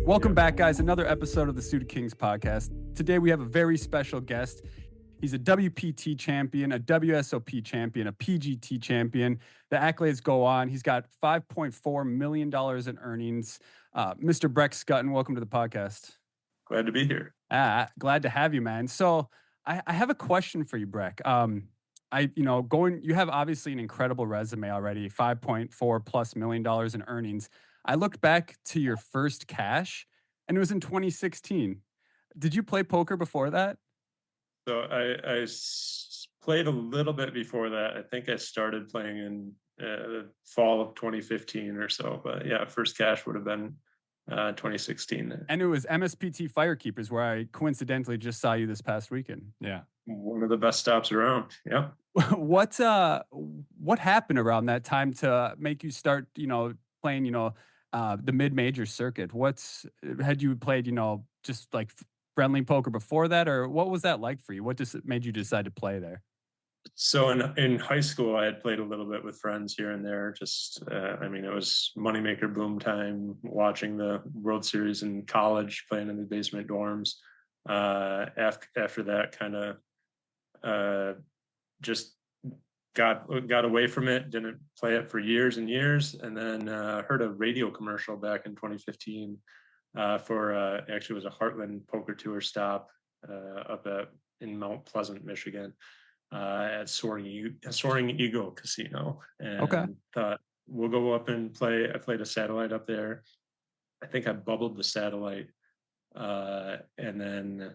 Welcome back, guys. Another episode of the Student Kings podcast. Today we have a very special guest. He's a WPT champion, a WSOP champion, a PGT champion. The accolades go on. He's got $5.4 million in earnings. Mr. Brek Schutten, welcome to the podcast. Glad to be here. Glad to have you, man. So I have a question for you, Brek. You have obviously an incredible resume already, $5.4+ million in earnings. I looked back to your first cash, and it was in 2016. Did you play poker before that? So I played a little bit before that. I think I started playing in the fall of 2015 or so. But yeah, first cash would have been 2016. And it was MSPT Firekeepers, where I coincidentally just saw you this past weekend. Yeah, one of the best stops around. Yeah. What happened around that time to make you start, playing, the mid-major circuit? Had you played, just like friendly poker before that, or what was that like for you? What made you decide to play there? So in high school, I had played a little bit with friends here and there. Just, it was moneymaker boom time, watching the World Series in college, playing in the basement dorms. After that, kind of just got away from it. Didn't play it for years and years, and then heard a radio commercial back in 2015 for actually it was a Heartland Poker Tour stop up in Mount Pleasant, Michigan. At Soaring Eagle Casino, and thought we'll go up and play. I played a satellite up there. I think I bubbled the satellite, and then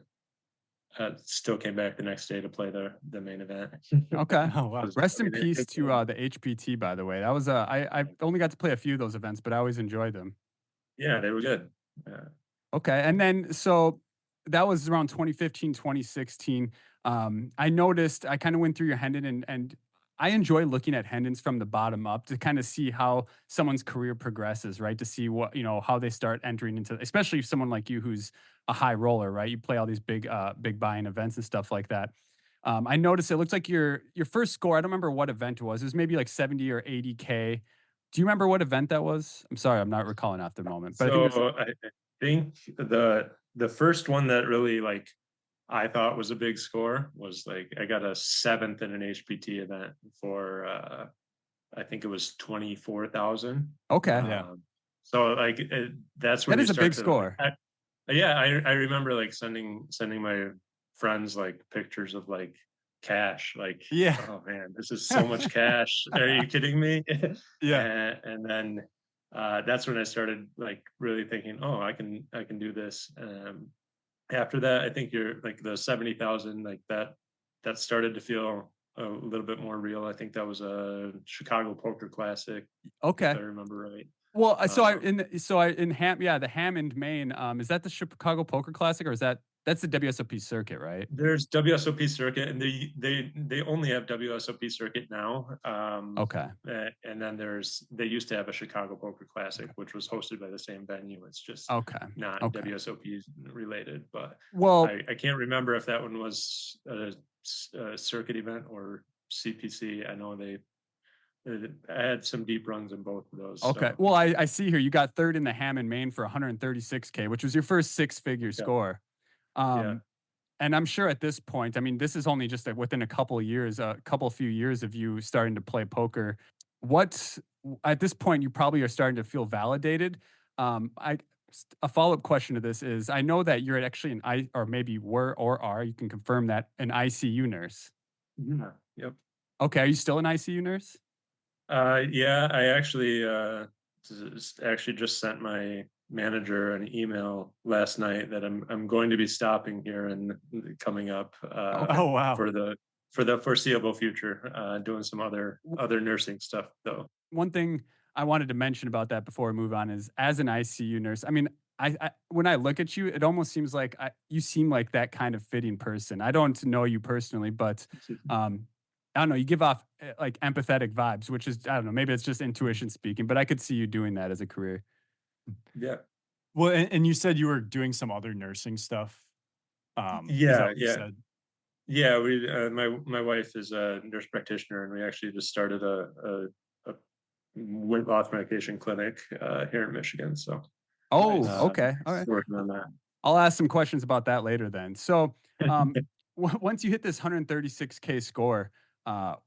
still came back the next day to play the main event. Okay. Oh, wow. Rest in peace to the HPT, by the way. That was I only got to play a few of those events, but I always enjoyed them. Yeah, they were good. Yeah. Okay, and then so that was around 2015, 2016. I noticed, I kind of went through your Hendon, and I enjoy looking at Hendons from the bottom up to kind of see how someone's career progresses, right? To see what, how they start entering into, especially someone like you who's a high roller, right? You play all these big buy-in events and stuff like that. I noticed it looks like your first score, I don't remember what event it was. It was maybe like 70 or 80K. Do you remember what event that was? I'm sorry, I'm not recalling at the moment. But I think the first one that really I thought was a big score was I got a 7th in an HPT event for I think it was 24,000. Okay. Yeah. So that's where that is a big score. I remember sending my friends pictures of cash. Yeah. Oh man, this is so much cash. Are you kidding me? Yeah. And then that's when I started really thinking, oh, I can do this. After that, I think you're the 70,000, that started to feel a little bit more real. I think that was a Chicago Poker Classic. Okay. If I remember right. Well, in Hammond, Maine, is that the Chicago Poker Classic, or that's the WSOP circuit, right? There's WSOP circuit, and they only have WSOP circuit now. Okay. And then they used to have a Chicago Poker Classic, which was hosted by the same venue. It's just not WSOP related. But I can't remember if that one was a circuit event or CPC. I know I had some deep runs in both of those. Okay. So. Well, I see here you got third in the Hammond, Maine for 136K, which was your first six-figure score. And I'm sure at this point, this is only just within a few years of you starting to play poker. At this point, you probably are starting to feel validated. A follow-up question to this is, I know that you're actually or maybe were or are, you can confirm that, an ICU nurse. Yeah. Yep. Okay. Are you still an ICU nurse? Yeah, I actually just sent my manager an email last night that I'm going to be stopping here and coming up wow. for the foreseeable future, doing some other nursing stuff though. One thing I wanted to mention about that before we move on is, as an ICU nurse, I when I look at you, it almost seems like you seem like that kind of fitting person. I don't know you personally, but I don't know, you give off empathetic vibes, which is, I don't know, maybe it's just intuition speaking, but I could see you doing that as a career. Yeah. Well, and you said you were doing some other nursing stuff. Yeah. Yeah. We, my wife is a nurse practitioner, and we actually just started a weight loss medication clinic here in Michigan. So Oh, Nice. okay. All right. Working on that. I'll ask some questions about that later then. So, once you hit this 136K score,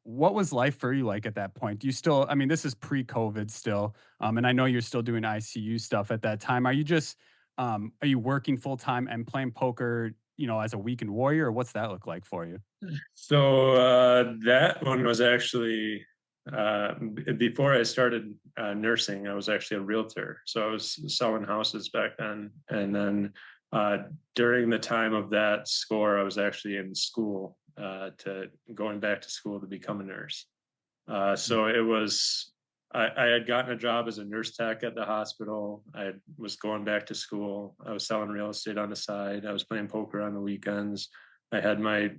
what was life for you like at that point? Do you still, I mean, this is pre-COVID still, and I know you're still doing ICU stuff at that time. Are you just, are you working full time and playing poker, as a weekend warrior, or what's that look like for you? So that one was actually before I started nursing. I was actually a realtor, so I was selling houses back then. And then during the time of that score, I was actually in school to going back to school to become a nurse. So it was. I had gotten a job as a nurse tech at the hospital. I was going back to school. I was selling real estate on the side. I was playing poker on the weekends. I had I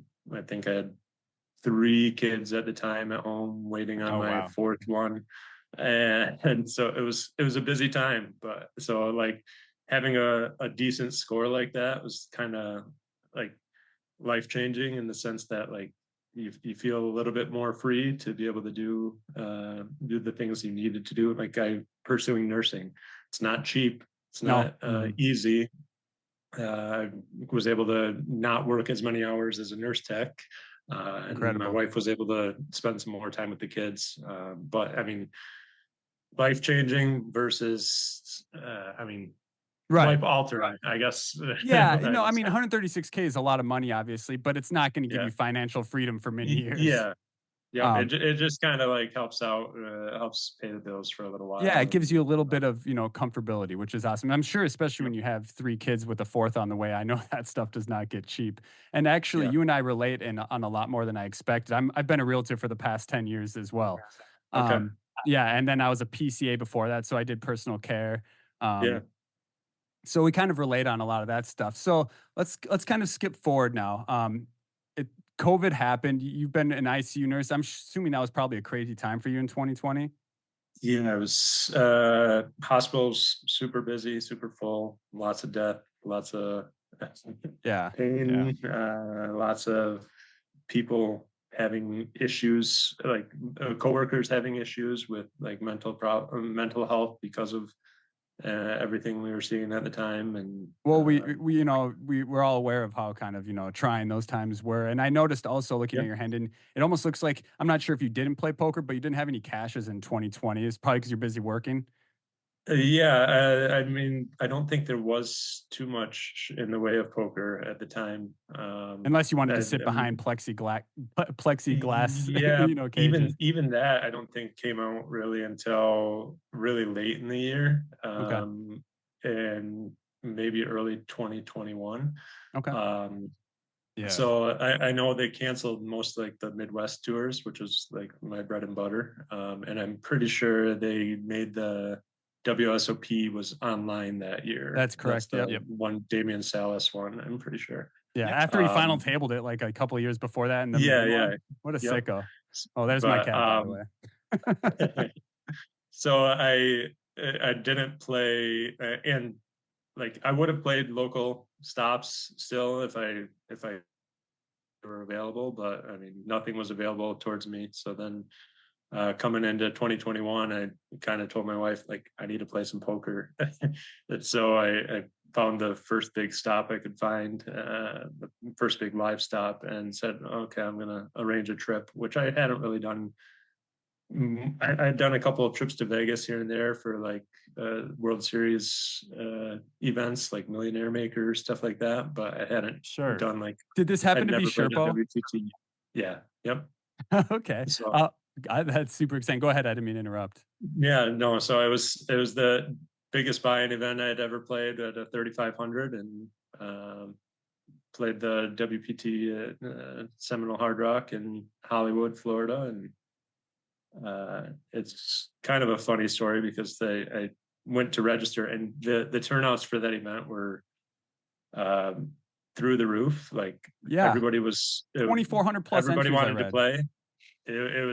think I had 3 kids at the time at home, waiting on Oh, my wow. fourth one, and so it was a busy time. But so like having a decent score like that was kind of like life changing in the sense that like you feel a little bit more free to be able to do the things you needed to do. Like I pursuing nursing, it's not cheap, it's No. not easy. I was able to not work as many hours as a nurse tech. And my Incredible. wife was able to spend some more time with the kids. But I mean, life changing versus, Right. life altering, I guess. Yeah, I I would mean, say. 136K is a lot of money, obviously, but it's not going to give Yeah. you financial freedom for many years. Yeah. Yeah. Um, It just kind of like helps out, helps pay the bills for a little yeah, while. it gives you a And, little bit of, comfortability, which is awesome. I'm sure, especially yeah. when you have 3 kids with a fourth on the way, I know that stuff does not get cheap. And actually, Yeah. you and I relate on a lot more than I expected. I've been a realtor for the past 10 years as well. Okay. Yeah, and then I was a PCA before that, so I did personal care. Yeah. Um, so we kind of relate on a lot of that stuff. So let's kind of skip forward now. It COVID happened. You've been an ICU nurse. I'm assuming that was probably a crazy time for you in 2020. Yeah, it was hospitals super busy, super full, lots of death, lots of Yeah. Yeah. pain, lots of people having issues, like coworkers having issues with like mental health because of everything we were seeing at the time. And Well, we're all aware of how kind of, trying those times were. And I noticed also looking yeah. at your hand, and it almost looks like, I'm not sure if you didn't play poker, but you didn't have any cashes in 2020. It's probably because you're busy working. Yeah, I mean, I don't think there was too much in the way of poker at the time. Unless you wanted to I, sit I behind mean, plexiglass, yeah, cages. even that I don't think came out really until really late in the year, Okay. and maybe early 2021. Okay. Um, Yeah. so I know they canceled most like the Midwest tours, which was like my bread and butter. And I'm pretty sure they made the WSOP was online that year. That's That's correct. the Yep. Yep. one Damian Salas one, I'm pretty sure. Yeah. Yep. After he final Um, tabled it like a couple of years before that in the yeah, main yeah, one. What a yep. sicko. Oh, there's my But cat, by the way. so I didn't play, and like I would have played local stops still if I were available, but I mean nothing was available towards me. So then coming into 2021, I kind of told my wife like I need to play some poker. So I found the first big stop I could find, the first big live stop, and said, okay, I'm gonna arrange a trip, which I hadn't really done. I'd done a couple of trips to Vegas here and there for like World Series events, like Millionaire Maker stuff like that, but I hadn't Sure. done like Did this I'd happen to be never played a Sherpo? WPT. Yeah, yep. Okay. So That's super exciting. Go ahead. I didn't mean to interrupt. yeah, no. So it was the biggest buy-in event I'd ever played at a 3,500, and um, played the WPT at Seminole Hard Rock in Hollywood, Florida, and it's kind of a funny story because I went to register, and the turnouts for that event were um, through the roof. Like Yeah. everybody was, 2,400 plus everybody entries I wanted to read. play. It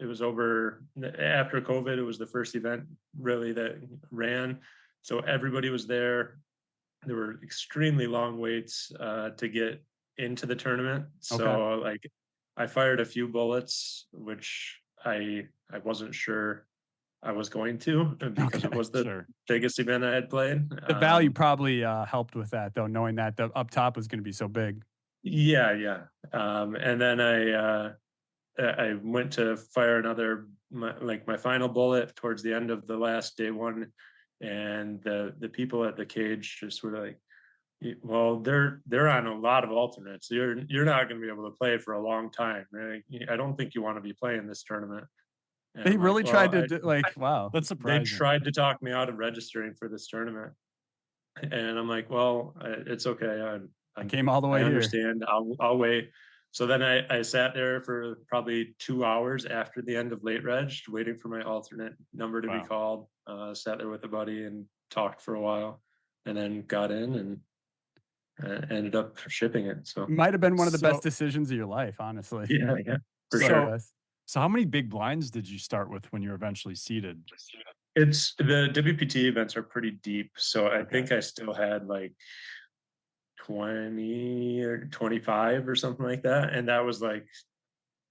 was over after COVID. It was the first event really that ran, so everybody was there. There were extremely long waits to get into the tournament. Okay. So like I fired a few bullets, which I wasn't sure I was going to, because it Okay, was the Sure. biggest event I had played. The value probably helped with that, though, knowing that the up top was going to be so big. Yeah, yeah. And then I went to fire another my final bullet towards the end of the last day one, and the people at the cage just were like, well, they're on a lot of alternates. You're not going to be able to play for a long time. Right? I don't think you want to be playing this tournament. And They I'm like, really well, tried to wow. That's they surprising. tried to talk me out of registering for this tournament, and I'm like, well, it's okay. I came all the way I here. understand. I'll wait. So then I sat there for probably 2 hours after the end of late reg, waiting for my alternate number to be Wow. called. Sat there with a buddy and talked for a while, and then got in and ended up shipping it. So Might have been one of the So- best decisions of your life, honestly. yeah, for So- sure. So how many big blinds did you start with when you were eventually seated? It's the WPT events are pretty deep, so I Okay. think I still had like 20 or 25 or something like that, and that was like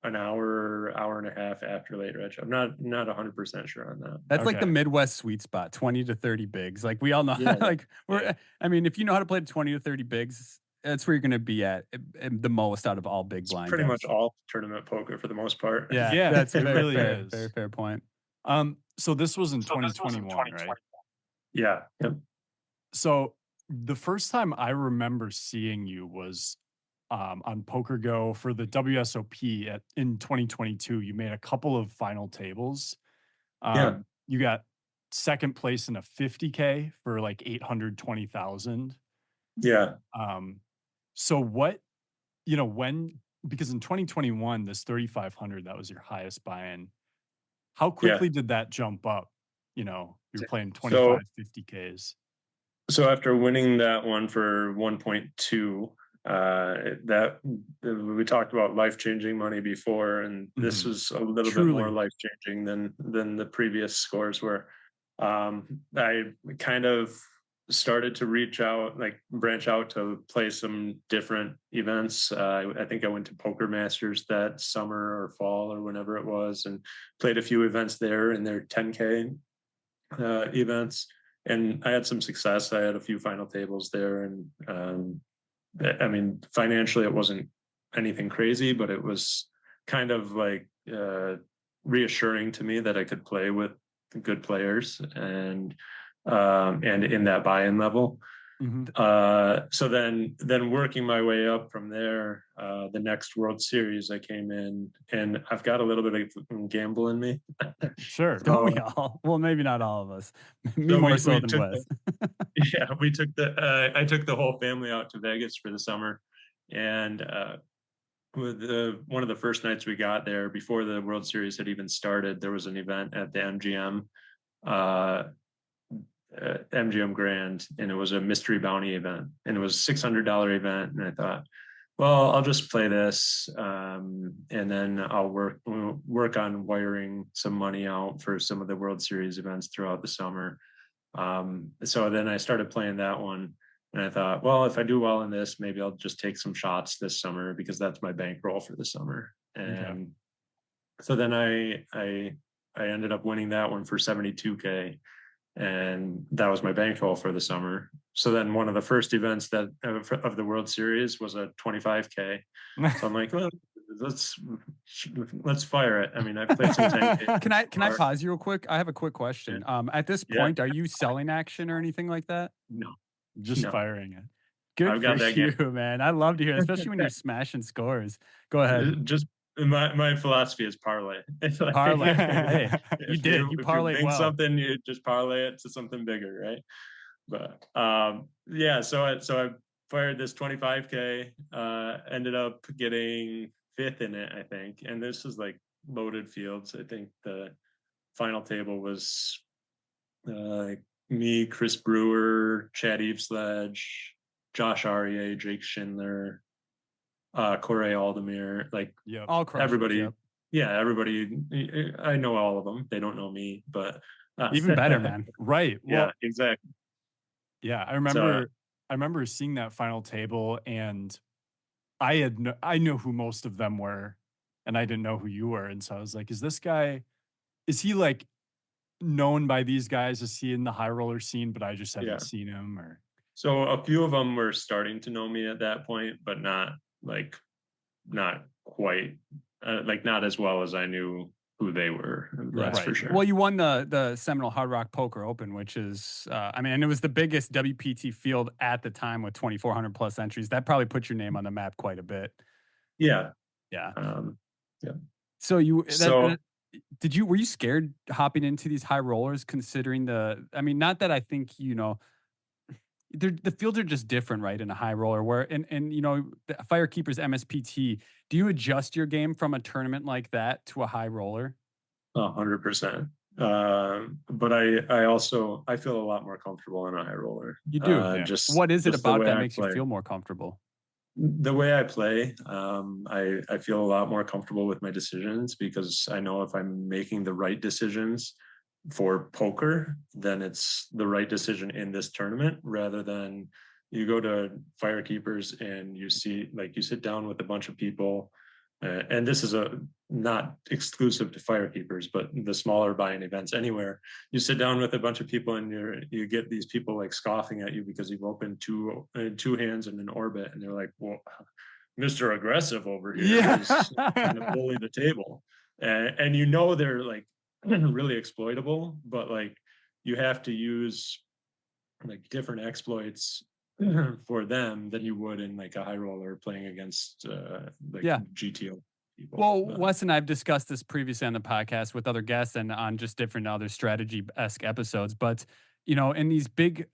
an hour and a half after late reg. I'm not 100% sure on that. That's like the Okay. Midwest sweet spot, 20 to 30 bigs. Like we all know, Yeah, like yeah. I mean, if you know how to play 20 to 30 bigs, that's where you're going to be at the most out of all big it's blind pretty much games. all tournament poker for the most part. Yeah, Yeah, that's it fair, really fair, is. very fair point. So this was in 2021, right? Yeah. Yep. So the first time I remember seeing you was on Poker Go for the WSOP in 2022. You made a couple of final tables. Yeah. You got second place in a 50K for like 820,000. Yeah. So what, because in 2021, this 3,500, that was your highest buy-in. How quickly did that jump up? You're playing 25, 50Ks. So after winning that one for 1.2, that we talked about life-changing money before, and this was a little bit more Truly. life-changing than the previous scores were. I kind of started to branch out to play some different events. I think I went to Poker Masters that summer or fall or whenever it was, and played a few events there in their 10K events. And I had some success. I had a few final tables there, and I mean, financially, it wasn't anything crazy, but it was kind of like reassuring to me that I could play with good players and in that buy-in level. So then working my way up from there, the next World Series I came in, and I've got a little bit of gamble in me. Sure. Don't we all? Well, maybe not all of us. Me So more we so than took Wes. Yeah, we took I took the whole family out to Vegas for the summer, and with one of the first nights we got there, before the World Series had even started, there was an event at the MGM Grand, and it was a mystery bounty event, and it was $600 event. And I thought, well, I'll just play this, and then I'll work on wiring some money out for some of the World Series events throughout the summer. So then I started playing that one, and I thought, well, if I do well in this, maybe I'll just take some shots this summer because that's my bankroll for the summer. And so then I ended up winning that one for 72K, and that was my bankroll for the summer. So then one of the first events that of the World Series was a 25K. So I'm like, well, let's fire it. I mean, I've played some 10K. Can I pause you real quick? I have a quick question. At this point, are you selling action or anything like that? No, Just No. firing it. Good I've got for that you, game. man. I love to hear, especially when you're smashing scores. Go ahead. Just my philosophy is parlay. It's like, Parlay. Hey, you if did. You if parlayed think well. something, you just parlay it to something bigger, right? But yeah, so I fired this 25K, ended up getting fifth in it, I think. And this is like loaded fields. I think the final table was me, Chris Brewer, Chad Evesledge, Josh Aryeh, Jake Schindler, Corey Aldemir, like All crushers, everybody. yep. Yeah, everybody. I know all of them. They don't know me, but Even better, man. Right. Yeah, Well, exactly. yeah, I remember seeing that final table, and I knew who most of them were, and I didn't know who you were, and so I was like, is he like known by these guys as he in the high roller scene, but I just Yeah. haven't seen him? Or So a few of them were starting to know me at that point, but not quite, like not as well as I knew who they were. That's Right. for sure. Well, you won the Seminole Hard Rock Poker Open, which is, I mean, and it was the biggest WPT field at the time with 2,400 plus entries. That probably put your name on the map quite a bit. Yeah. Yeah. Yeah. So you So were you scared hopping into these high rollers considering I mean, not that I think, the fields are just different, right? In a high roller where, and the Firekeeper's MSPT, do you adjust your game from a tournament like that to a high roller? 100%. But I feel a lot more comfortable on a high roller. You do. Yeah. What is it just the about way that I makes you play. feel more comfortable? The way I play, I feel a lot more comfortable with my decisions because I know if I'm making the right decisions for poker, then it's the right decision in this tournament rather than you go to Firekeepers and you sit down with a bunch of people. And this is not exclusive to Firekeepers, but the smaller buying events anywhere. You sit down with a bunch of people and you get these people like scoffing at you because you've opened two hands in an orbit, and they're like, "Well, Mr. Aggressive over here is trying to bully the table," and they're like really exploitable, but like you have to use like different exploits for them than you would in like a high roller playing against Yeah. GTO people. Well, Wes and I have discussed this previously on the podcast with other guests and on just different other strategy-esque episodes. But, in these big,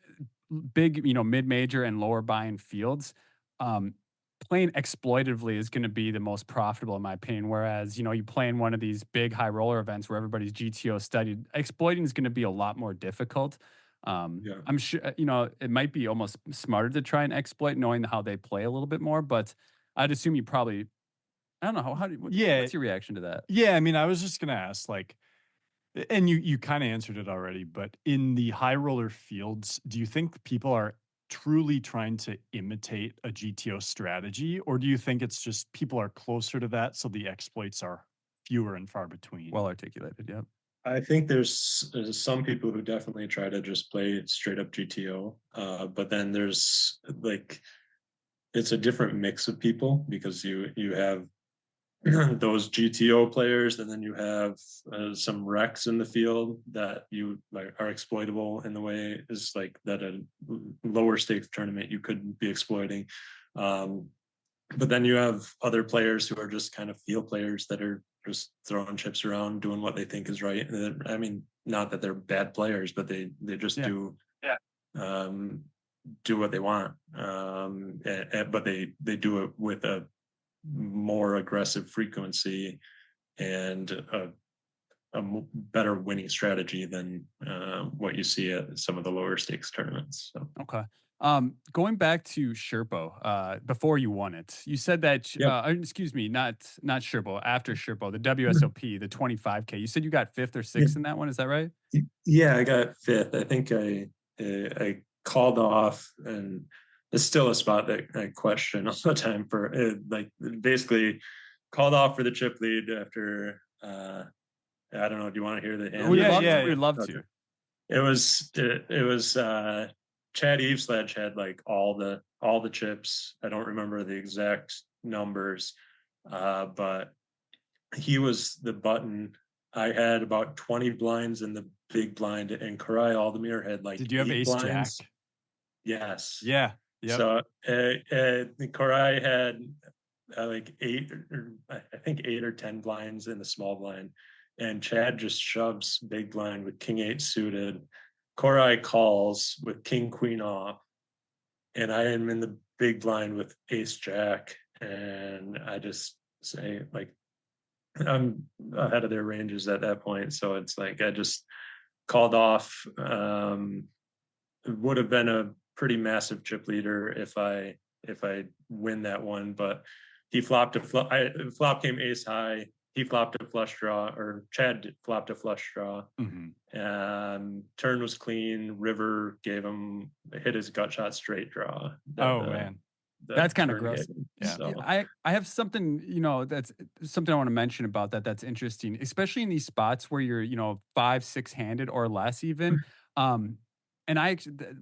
mid-major and lower buy-in fields, playing exploitively is going to be the most profitable in my opinion. Whereas, you play in one of these big high roller events where everybody's GTO studied, exploiting is going to be a lot more difficult. I'm sure, it might be almost smarter to try and exploit knowing how they play a little bit more, but I'd assume you probably, I don't know, what's your reaction to that? Yeah, I mean, I was just gonna ask, like, and you kind of answered it already, but in the high roller fields, do you think people are truly trying to imitate a GTO strategy, or do you think it's just people are closer to that, so the exploits are fewer and far between? Well articulated, yeah. I think there's some people who definitely try to just play straight up GTO, but then there's like it's a different mix of people because you have those GTO players, and then you have some wrecks in the field that you like are exploitable in the way is like that a lower stakes tournament you could be exploiting. But then you have other players who are just kind of field players that are just throwing chips around, doing what they think is right. I mean, not that they're bad players, but they just do what they want. But they do it with a more aggressive frequency and a better winning strategy than what you see at some of the lower stakes tournaments. So. Okay. Going back to SHRPO, before you won it, you said that, excuse me, not SHRPO, after SHRPO, the WSOP, the 25K, you said you got 5th or 6th in that one. Is that right? Yeah, I got 5th. I think I called off, and it's still a spot that I question all the time for like basically called off for the chip lead after, I don't know. Do you want to hear the hand? We'd love to. It was Chad Evesledge had like all the chips. I don't remember the exact numbers, but he was the button. I had about 20 blinds in the big blind, and Karai Aldemir had like. Did you have ace blinds. jack? Yes. Yeah. Yep. So Karai had like 8, or I think 8 or 10 blinds in the small blind, and Chad just shoves big blind with king 8 suited. Korai calls with king queen off, and I am in the big blind with ace jack, and I just say like I'm ahead of their ranges at that point, so it's like I just called off. It would have been a pretty massive chip leader if I win that one, but he flopped flop came ace high. He flopped a flush draw, or Chad flopped a flush draw. Mm-hmm. Turn was clean. River hit his gut shot straight draw. Man. That's kind of turn gross. getting. Yeah. So I have something, that's something I want to mention about that that's interesting, especially in these spots where you're, 5, 6-handed or less even. Um, and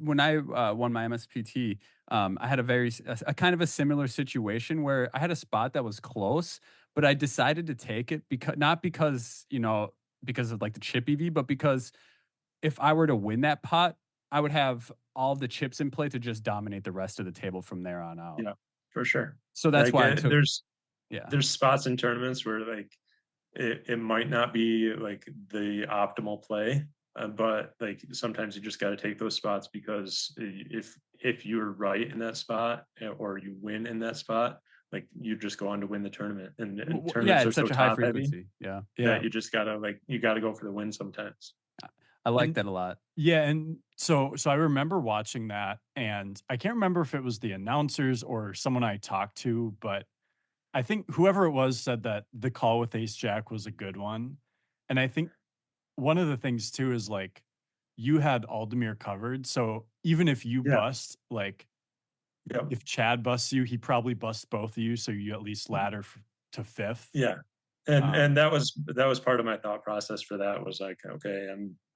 when I won my MSPT, I had a kind of a similar situation where I had a spot that was close, but I decided to take it because not because, because of like the chip EV, but because if I were to win that pot, I would have all the chips in play to just dominate the rest of the table from there on out. yeah, for sure. So that's Like why I took yeah. there's spots in tournaments where like it might not be like the optimal play, but like sometimes you just got to take those spots because if you're right in that spot or you win in that spot, like you just go on to win the tournament. And Yeah, tournaments are it's so such a high top heavy frequency. Yeah. that you just gotta you gotta go for the win sometimes. I like And that a lot. yeah, and so I remember watching that, and I can't remember if it was the announcers or someone I talked to, but I think whoever it was said that the call with Ace Jack was a good one. And I think one of the things too is like you had Aldemir covered. So even if you Yeah. bust, like Yep. if Chad busts you, he probably busts both of you. So you at least ladder to fifth. Yeah. And Um, that was part of my thought process for that was like, okay,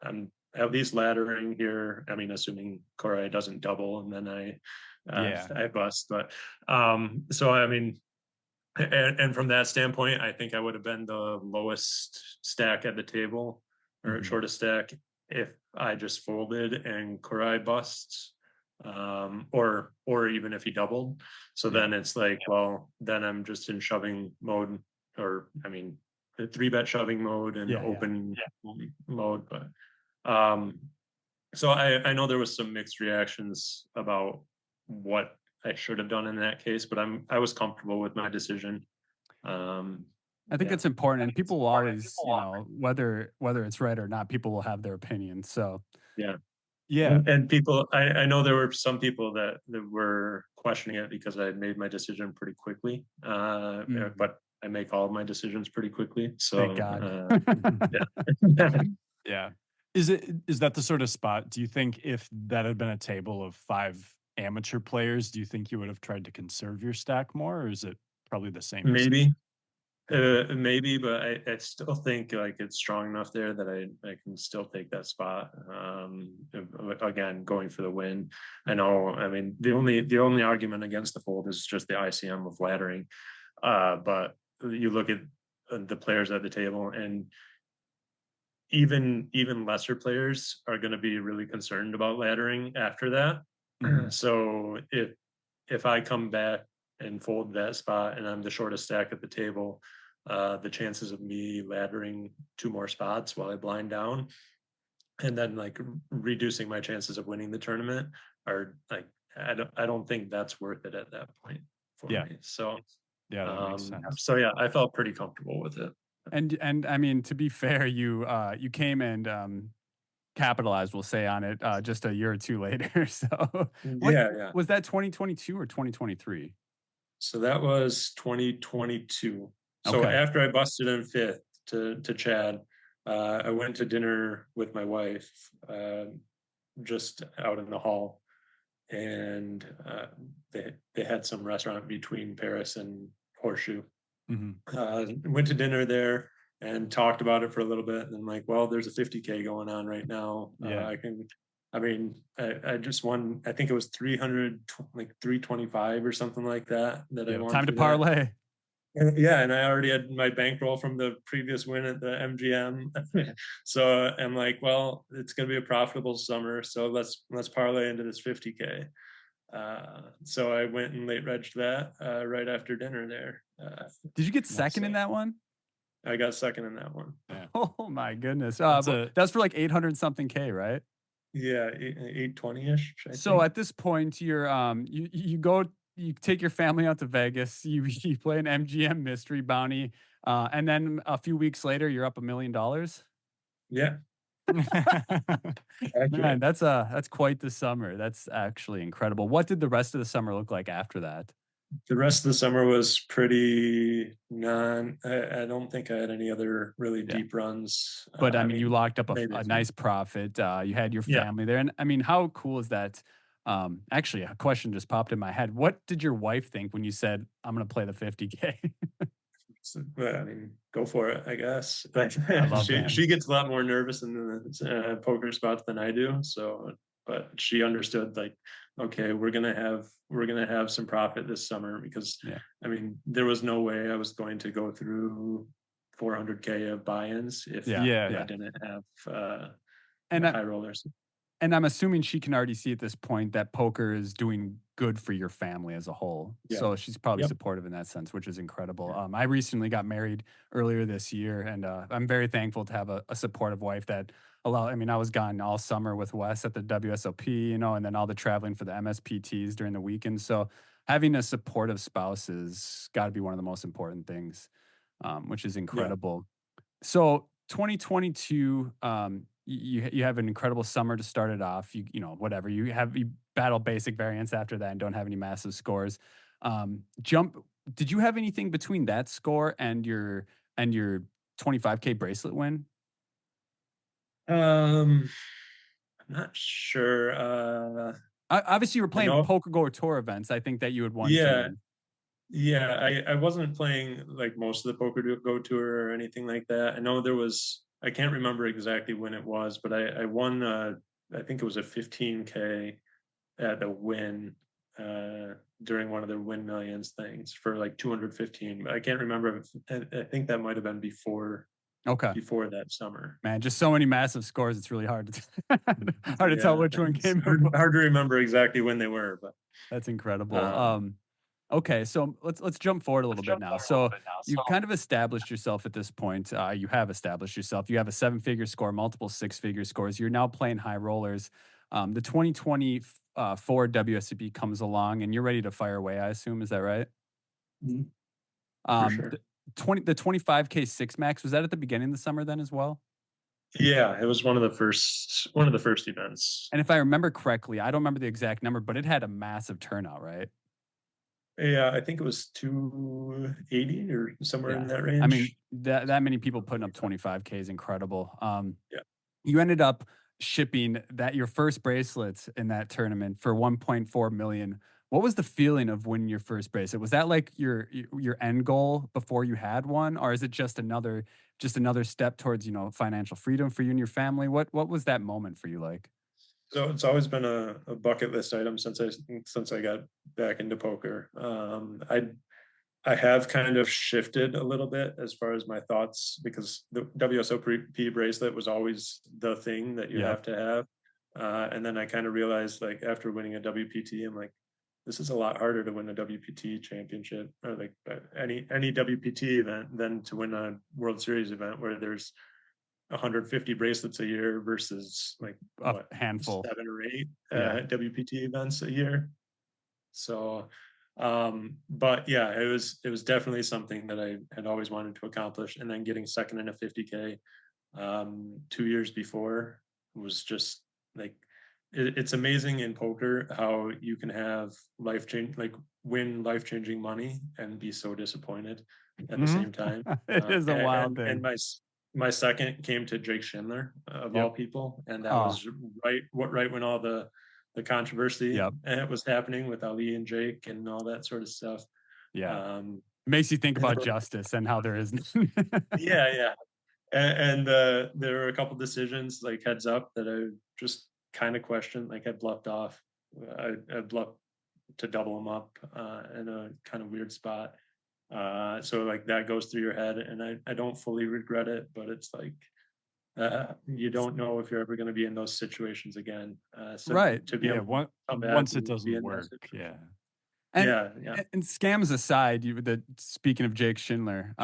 I'm at least laddering here. I mean, assuming Korai doesn't double and then Yeah. I bust. But so I mean, and from that standpoint, I think I would have been the lowest stack at the table or Mhm. shortest stack if I just folded and Korai busts, or even if he doubled. So Yeah. then it's like, well, then I'm just in shoving mode, or I mean, the 3-bet shoving mode and Yeah, yeah. open mode. But so I know there was some mixed reactions about what I should have done in that case, but I was comfortable with my decision. I think Yeah. it's important, and people will always, whether it's right or not, people will have their opinion. So Yeah. Yeah. And people, I know there were some people that were questioning it because I had made my decision pretty quickly. But I make all of my decisions pretty quickly. So thank God. yeah. Yeah. Is that the sort of spot? Do you think if that had been a table of 5 amateur players, do you think you would have tried to conserve your stack more, or is it probably the same decision? Maybe, but I still think like it's strong enough there that I can still take that spot. Again, going for the win. I know. I mean, the only argument against the fold is just the ICM of laddering. But you look at the players at the table, and even lesser players are going to be really concerned about laddering after that. Mhm. So if I come back and fold that spot and I'm the shortest stack at the table, the chances of me laddering 2 more spots while I blind down and then like reducing my chances of winning the tournament are like I don't think that's worth it at that point for Yeah. me. So Yeah, that makes sense. so yeah, I felt pretty comfortable with it. And I mean, to be fair, you came and capitalized, we'll say, on it just a year or two later. So what Yeah. was that, 2022 or 2023? So that was 2022. So Okay. after I busted in fifth to Chad, I went to dinner with my wife, just out in the hall, and they had some restaurant between Paris and Horseshoe. Mhm. Went to dinner there and talked about it for a little bit, and then like, well, there's a 50K going on right now. Yeah. I mean, I just won. I think it was 300, like 325 or something like that. I Yeah, won time to through that. parlay. Yeah, and I already had my bankroll from the previous win at the MGM. So I'm like, well, it's going to be a profitable summer, so let's parlay into this 50K. So I went and late regged that right after dinner there. Did you get second in so that one? I got second in that one. Yeah. Oh my goodness. That's That's for like 800 something K, right? Yeah, 820-ish. So think. at this point, you take your family out to Vegas, you play an MGM mystery bounty, and then a few weeks later, you're up $1 million. Yeah, Man, accurate. that's quite the summer. That's actually incredible. What did the rest of the summer look like after that? The rest of the summer was pretty I don't think I had any other really Yeah. deep runs. But I I mean, you mean, locked up maybe a a few. nice profit. You had your Yeah. family there, and I mean, how cool is that? Actually, a question just popped in my head. What did your wife think when you said, "I'm going to play the 50K"? So, I mean, go for it, I guess. I love that. She gets a lot more nervous in the poker spots than I do. So, but she understood, like, okay, we're gonna have some profit this summer, because Yeah. I mean, there was no way I was going to go through 400K of buy-ins if Yeah. Yeah. I didn't have And high rollers. And I'm assuming she can already see at this point that poker is doing good for your family as a whole. Yeah. So she's probably Yep. supportive in that sense, which is incredible. Yeah. I recently got married earlier this year, and I'm very thankful to have a supportive wife that I mean, I was gone all summer with Wes at the WSOP, and then all the traveling for the MSPTs during the weekend. So having a supportive spouse has got to be one of the most important things, which is Yeah. incredible. So 2022, you have an incredible summer to start it off. Whatever you battle basic variants after that and don't have any massive scores. Jump. Did you have anything between that score and your 25K bracelet win? I'm not sure. Obviously, you were I playing know. Poker Go Tour events. I think that you had won some of Yeah. them. Yeah, I wasn't playing like most of the Poker Go Tour or anything like that. I know there was, I can't remember exactly when it was, but I won, I think it was a 15K at a win during one of their Win Millions things for like 215. But I can't remember. I think that might have been Okay, before that summer. man, just so many massive scores. It's really hard to hard to tell Yeah, which one it's came hard, before. hard to remember exactly when they were, but That's incredible. um, Okay, so let's jump forward a little bit now. So you've kind of established yourself at this point. You have established yourself. You have a seven-figure score, multiple six-figure scores. You're now playing high rollers. The 2024 WSOP comes along, and you're ready to fire away. I assume, is that right? mhm, for Um, sure. the the 25K six max, was that at the beginning of the summer then as well? Yeah, it was one of the first events. And if I remember correctly, I don't remember the exact number, but it had a massive turnout, right? Yeah, I think it was 280 or somewhere Yeah. in that I mean, range. that many people putting up 25K is incredible. Yeah. You ended up shipping that your first bracelets in that tournament for 1.4 million. What was the feeling of winning your first bracelet? Was that like your end goal before you had one, or is it just another step towards, financial freedom for you and your family? What was that moment for you like? So it's always been a bucket list item since I got back into poker. I have kind of shifted a little bit as far as my thoughts, because the WSOP bracelet was always the thing that you Yep. have to have. And then I kind of realized, like, after winning a WPT, I'm like, this is a lot harder to win a WPT championship, or like any WPT event, than to win a World Series event where there's 150 bracelets a year versus like A what, handful. 7 or 8 Yeah. WPT events a year. So, but yeah, it was definitely something that I had always wanted to accomplish. And then getting second in a 50K 2 years before was just like, it's amazing in poker how you can have win life-changing money and be so disappointed at the Mhm. same time. It is a wild And thing. my second came to Jake Schindler, of all Yep. people, and that Oh, was right when all the controversy yep. was happening with Ali and Jake and all that sort of stuff. Yeah. Um, Makes you think and there about were, justice and how there is. yeah, yeah, and there were a couple decisions, like, heads up, that I just kind of questioned. Like, I bluffed off. I bluffed to double them up in a kind of weird spot. So like that goes through your head, and I don't fully regret it, but it's like, you don't know if you're ever going to be in those situations again. So Right. to be Yeah. able to come back Once it and be doesn't in that work. situation. Yeah. And Yeah, yeah, and scams aside, speaking of Jake Schindler,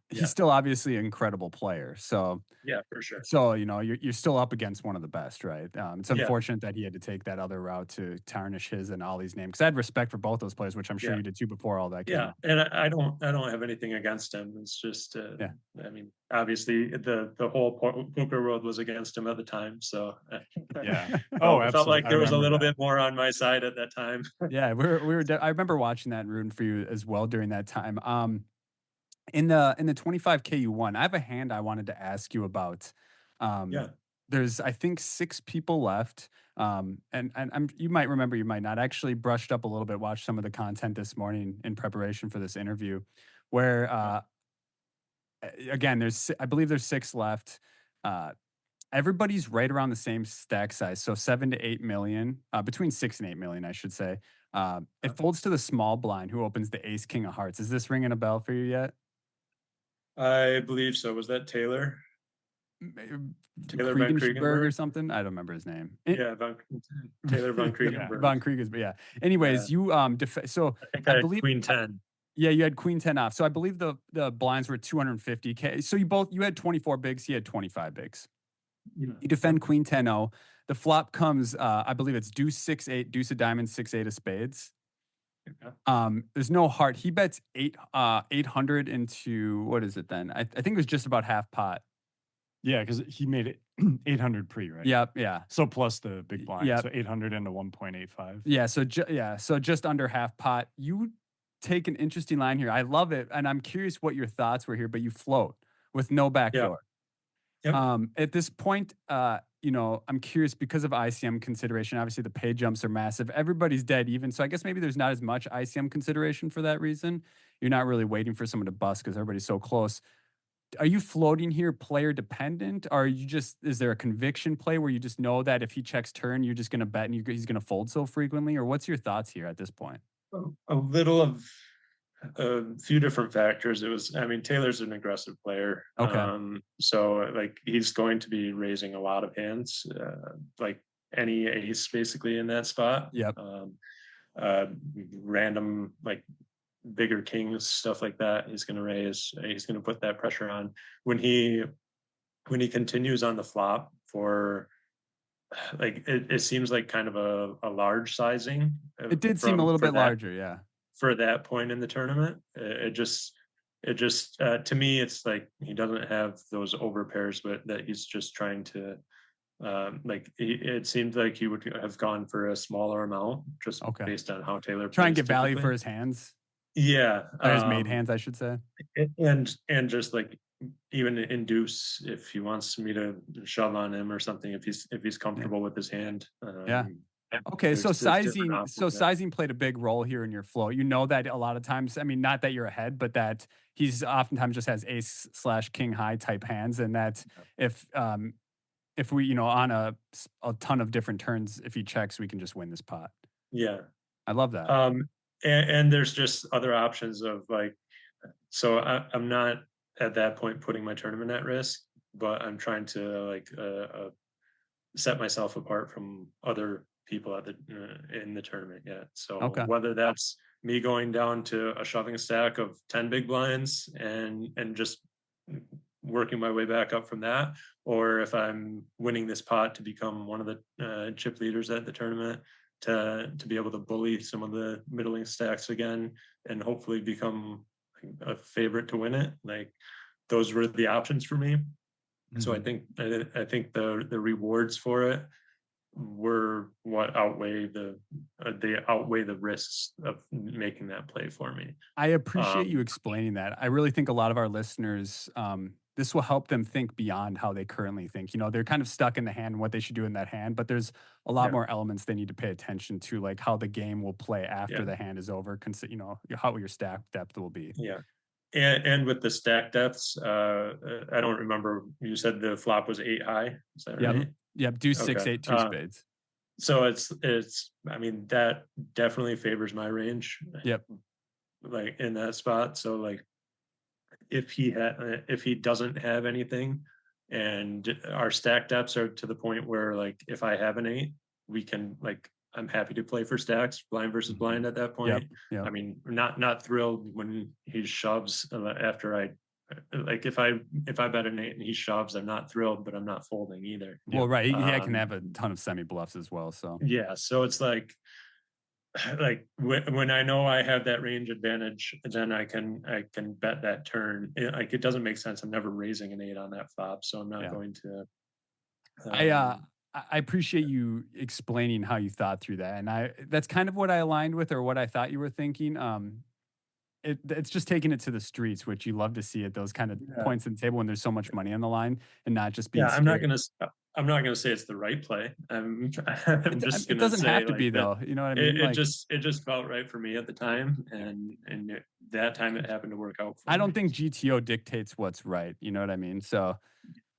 he's yeah, still obviously an incredible player. So yeah, for sure. So, you're still up against one of the best, right? It's Yeah, unfortunate that he had to take that other route to tarnish his and Ollie's name, because I had respect for both those players, which I'm sure yeah. you did too before all that came Yeah, up. and I don't have anything against him. It's just, Yeah. I mean, obviously the whole poker world was against him at the time, so Yeah. Oh, felt absolutely. like I there was a remember little that. bit more on my side at that time. Yeah, I remember watching that and rooting for you as well during that time. In the 25K you won, I have a hand I wanted to ask you about. Um, Yeah, there's, I think, 6 people left. And you might remember, you might not. I actually brushed up a little bit, watched some of the content this morning in preparation for this interview, where again, I believe there's 6 left. Uh, Everybody's right around the same stack size, so 7 to 8 million, between 6 and 8 million, I should say. It folds to the small blind, who opens the ace king of hearts. Is this ringing a bell for you yet? I believe so. Was that Taylor? Taylor Van Kriegenberg or Kriegenberg? something? I don't remember his name. Yeah, Taylor Van Yeah, Kriegenberg. Von Krieger's, but yeah. Yeah, Anyways, you so I think I I had believe Queen 10. yeah, you had queen 10 off. So I believe the blinds were 250K. So you had 24 bigs, he had 25 bigs. Yeah. You defend queen 10-0. The flop comes, I believe it's deuce 6-8, deuce of diamonds, 6-8 of spades. There's no heart. He bets 800 into, what is it then? I think it was just about half pot. Yeah, because he made it 800 pre, right? Yep, yeah. So plus the big blind, Yep. so 800 into 1.85. Yeah, so just under half pot. You take an interesting line here. I love it, and I'm curious what your thoughts were here, but you float with no backdoor. Yep. At this point, I'm curious because of ICM consideration. Obviously, the pay jumps are massive. Everybody's dead even, so I guess maybe there's not as much ICM consideration for that reason. You're not really waiting for someone to bust because everybody's so close. Are you floating here player dependent? Or are you is there a conviction play where you just know that if he checks turn, you're just going to bet and he's going to fold so frequently? Or what's your thoughts here at this point? A little of a few different factors. Taylor's an aggressive player. Okay. So like he's going to be raising a lot of hands, like any ace basically in that spot. Yep. Random like bigger kings, stuff like that. He's going to raise. He's going to put that pressure on when he continues on the flop for. Like it seems like kind of a large sizing. It did seem a little bit larger, yeah. For that point in the tournament, it just to me, it's like he doesn't have those over pairs, but that he's just trying to it seemed like he would have gone for a smaller amount just based on how Taylor try and plays get value typically. for his hands. Yeah, or his made hands, I should say. And just like even induce if he wants me to shove on him or something if he's comfortable with his hand. Yeah. Okay, so sizing played a big role here in your flow. You know that a lot of times, I mean, not that you're ahead, but that he's oftentimes just has ace/king high type hands, and that if we, on a ton of different turns, if he checks, we can just win this pot. Yeah, I love that. And there's just other options of like, so I'm not at that point putting my tournament at risk, but I'm trying to like set myself apart from other people at in the tournament yet. So whether that's me going down to a shoving stack of 10 big blinds and just working my way back up from that, or if I'm winning this pot to become one of the chip leaders at the tournament, to be able to bully some of the middling stacks again and hopefully become a favorite to win it. Like those were the options for me. So I think the rewards for it were what outweigh the risks of making that play for me. I appreciate you explaining that. I really think a lot of our listeners, this will help them think beyond how they currently think. They're kind of stuck in the hand and what they should do in that hand, but there's a lot more elements they need to pay attention to, like how the game will play after the hand is over. How your stack depth will be. Yeah. And with the stack depths, I don't remember. You said the flop was 8 high. Is that right? Yep. Deuce 6-8, 2 spades. So it's. I mean, that definitely favors my range. Yep. Like in that spot. So like, if he doesn't have anything, and our stack depths are to the point where like if I have an 8, we can like. I'm happy to play for stacks, blind versus blind at that point. Yep. I mean, not thrilled when he shoves after I like if I bet an 8 and he shoves, I'm not thrilled, but I'm not folding either. Well, right. He can have a ton of semi bluffs as well. So yeah, so it's like when I know I have that range advantage, then I can bet that turn. Like it doesn't make sense. I'm never raising an 8 on that flop, so I'm not going to. I appreciate you explaining how you thought through that. And that's kind of what I aligned with or what I thought you were thinking. It's just taking it to the streets, which you love to see at those kind of points in the table when there's so much money on the line and not just being scared. I'm not going to say it's the right play. I'm just It going to doesn't have say to be like that. though. You know what I mean? It Like, just felt right for me at the time, and that time it happened to work out for I me. don't think GTO dictates what's right. You know what I mean? So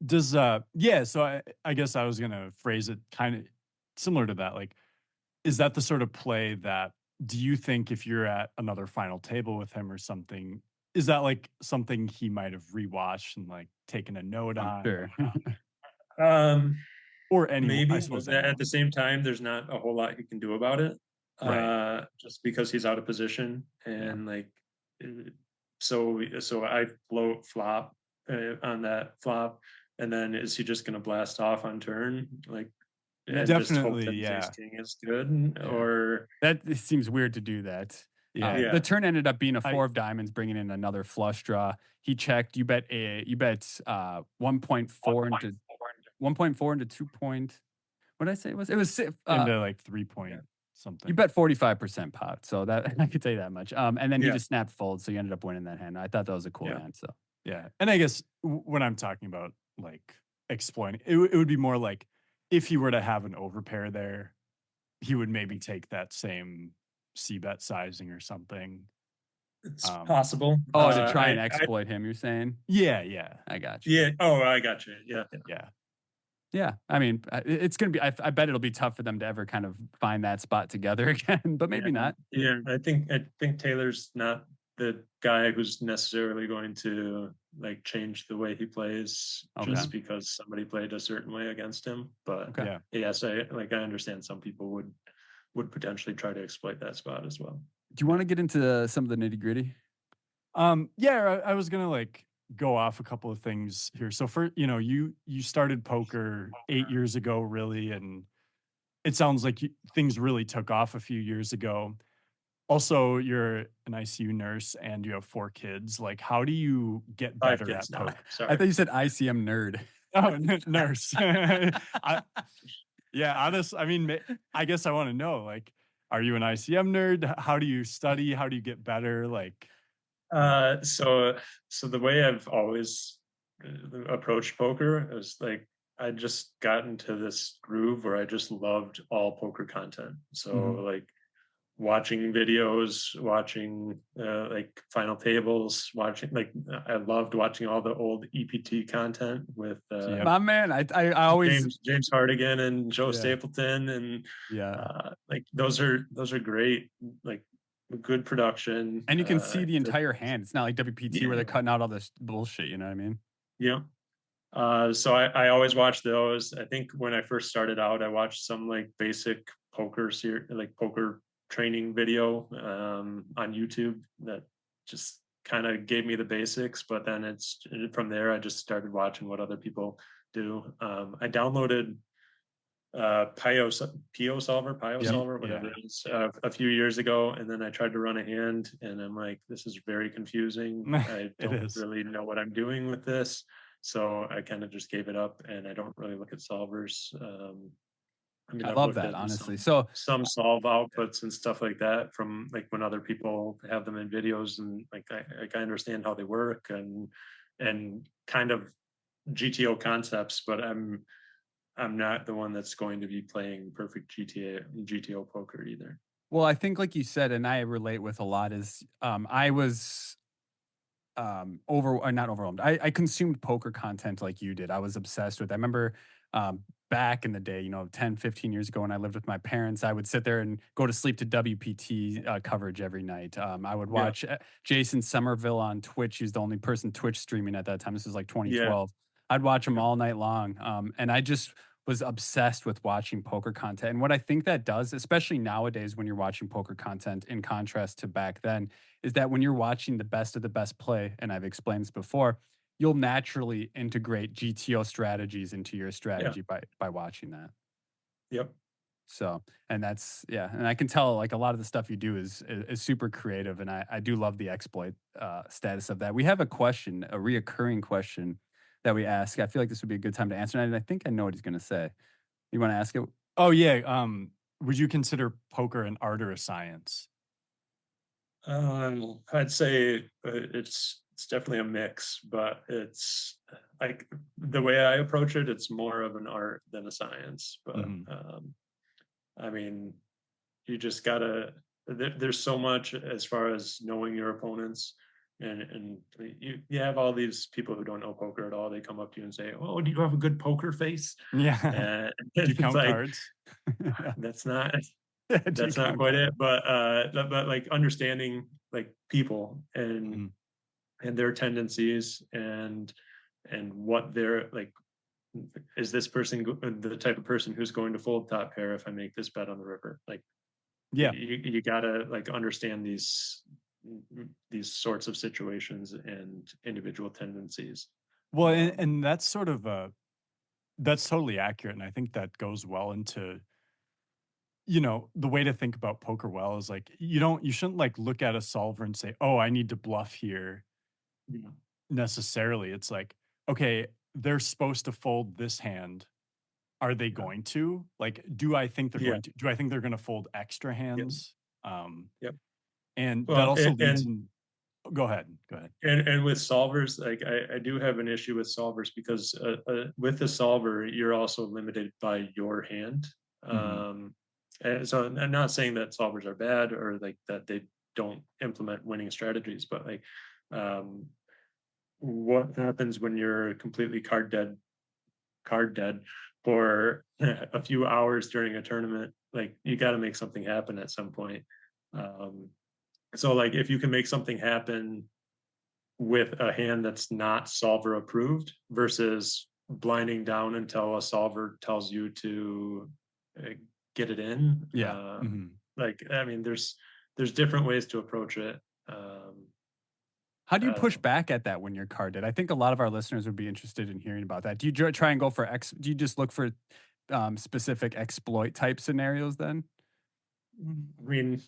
Does yeah, so I guess I was gonna phrase it kind of similar to that. Like, is that the sort of play that do you think if you're at another final table with him or something, is that like something he might have rewatched and like taken a note I'm on? sure. Um, Or any, I maybe, suppose but at anyone. the same time, there's not a whole lot he can do about it. Right. Just because he's out of position, Yeah. and like, uh, so I float flop on that flop, and then is he just going to blast off on turn, like, and just hope Definitely, that his ace yeah. king is good, Yeah. or That it seems weird to do that. Yeah. Yeah. The turn ended up being a I 4 of diamonds, bringing in another flush draw. He checked. You bet 1.4 into 1.4 into 2 point. What did I say it was? It was into like 3 point you something. bet 45% pot. So that I could tell you that much. And then he Yeah. just snapped fold, so you ended up winning that hand. I thought that was a cool Yeah. hand. So Yeah. And I guess when I'm talking about like exploiting, it would be more like if he were to have an overpair there, he would maybe take that same C bet sizing or something. It's possible. oh, to try and I exploit him, you're saying? Yeah. I got you. yeah. Oh, I got you. Yeah. Yeah. Yeah, I mean, it's gonna be. I bet it'll be tough for them to ever kind of find that spot together again, but maybe not. Yeah. I think Taylor's not the guy who's necessarily going to like change the way he plays Okay. just because somebody played a certain way against him. But Okay. Yeah. yes, I understand some people would potentially try to exploit that spot as well. Do you want to get into some of the nitty gritty? Yeah, I was gonna like go off a couple of things here. So for you started poker 8 years ago, really, and it sounds like things really took off a few years ago. Also, you're an ICU nurse and you have 4 kids. Like, how do you get 5 better kids at now. poker? I Sorry. thought you said ICM nerd. Oh, nurse. Yeah, honest. I mean, I guess I want to know, like, are you an ICM nerd? How do you study? How do you get better? Like, So the way I've always approached poker is like I just got into this groove where I just loved all poker content. So Mhm. like watching videos, watching like final tables, watching like I loved watching all the old EPT content with Yep. My man, I always James Hardigan and Joe yeah Stapleton, and yeah, like those are great, like good production. and you can see the entire hand. It's not like WPT where Yeah, they're cutting out all this bullshit. You know what I mean? yeah. So I always watch those. I think when I first started out, I watched some like basic like poker training video on YouTube that just kind of gave me the basics. But then it's from there I just started watching what other people do. I downloaded Pio Yep. solver, whatever Yeah. it is, a few years ago, and then I tried to run a hand, and I'm like, this is very confusing. I It don't is. really know what I'm doing with this, so I kind of just gave it up, and I don't really look at solvers. I mean, I I've love looked that at honestly. So some solve outputs and stuff like that from like when other people have them in videos, and like I understand how they work and kind of GTO concepts, but I'm not the one that's going to be playing perfect GTO poker either. well, I think like you said, and I relate with a lot is I was not overwhelmed. I consumed poker content like you did. I was obsessed with. I remember back in the day, 10, 15 years ago when I lived with my parents, I would sit there and go to sleep to WPT coverage every night. I would Yeah, watch Jason Somerville on Twitch. He's the only person Twitch streaming at that time. This was like yeah, 2012. I'd watch him yeah, all night long. And I just was obsessed with watching poker content. And what I think that does, especially nowadays when you're watching poker content in contrast to back then, is that when you're watching the best of the best play, and I've explained this before, you'll naturally integrate GTO strategies into your yeah, strategy by watching that. yep. So, and that's yeah, and I can tell like a lot of the stuff you do is super creative, and I do love the exploit status of that. We have a question, a reoccurring question that we ask. I feel like this would be a good time to answer, and I think I know what he's going to say. You want to ask it? Oh yeah. Would you consider poker an art or a science? I'd say it's definitely a mix, but it's like the way I approach it, it's more of an art than a science. But I mean, you just gotta. There's so much as far as knowing your opponents, and you have all these people who don't know poker at all. They come up to you and say, "Oh, do you have a good poker face?" Yeah. And Do you it's count like cards? that's not Do you that's not count quite cards? it. But like understanding like people Mhm. and their tendencies and what they're like, is this person the type of person who's going to fold top pair if I make this bet on the river? Like Yeah. you gotta like understand these sorts of situations and individual tendencies. Well, Um, and that's sort of that's totally accurate, and I think that goes well into, the way to think about poker well is like you shouldn't like look at a solver and say, "Oh, I need to bluff here." yeah, Necessarily, it's like, okay, they're supposed to fold this hand. Are they yeah, going to? Like, do I think they're yeah, going to? Do I think they're going to fold extra yeah, hands? Um, yeah. and that Well, also leads in. Go ahead. Go ahead. and with solvers, like I do have an issue with solvers because with the solver, you're also limited by your hand. Mhm. And so I'm not saying that solvers are bad or like that they don't implement winning strategies, but like um, what happens when you're completely card dead for a few hours during a tournament? Like you got to make something happen at some point. Um, so like if you can make something happen with a hand that's not solver approved versus blinding down until a solver tells you to uh, get it in. Yeah. Mhm. Like I mean, there's different ways to approach it. Um, How do I you don't push know. back at that when you're carded? I think a lot of our listeners would be interested in hearing about that. Do you try and go for do you just look for specific exploit type scenarios then? I mean,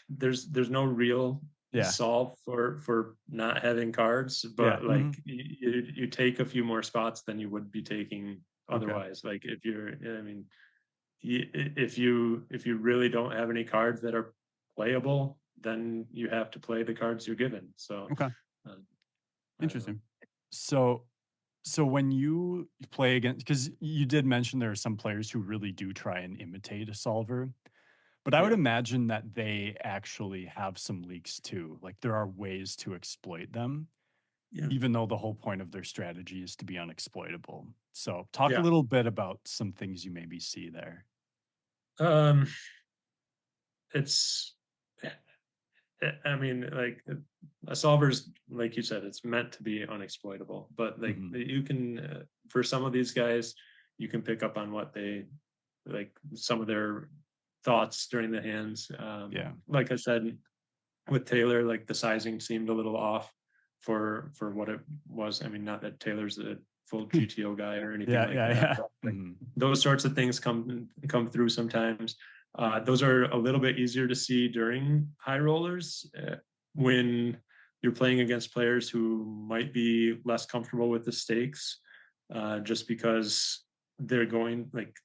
there's no real Yeah. solve for not having cards, Yeah. but like Mhm. you take a few more spots than you would be taking Okay. otherwise. Like if you're, I mean, if you really don't have any cards that are playable, then you have to play the cards you're given. So Okay. uh, I don't know. Interesting. So, so when you play against, because you did mention there are some players who really do try and imitate a solver, but I would Yeah, imagine that they actually have some leaks too. Like there are ways to exploit them, yeah, even though the whole point of their strategy is to be unexploitable. So, talk a yeah. little bit about some things you maybe see there. Um, it's I mean, like a solver's like you said, it's meant to be unexploitable. But like Mhm. you can, for some of these guys, you can pick up on what they like, some of their thoughts during the hands. Yeah. Like I said, with Taylor, like the sizing seemed a little off for what it was. I mean, not that Taylor's a full GTO guy or anything Yeah. like Yeah. that, Yeah. but like Mhm. those sorts of things come through sometimes. Those are a little bit easier to see during high rollers when you're playing against players who might be less comfortable with the stakes, just because they're going like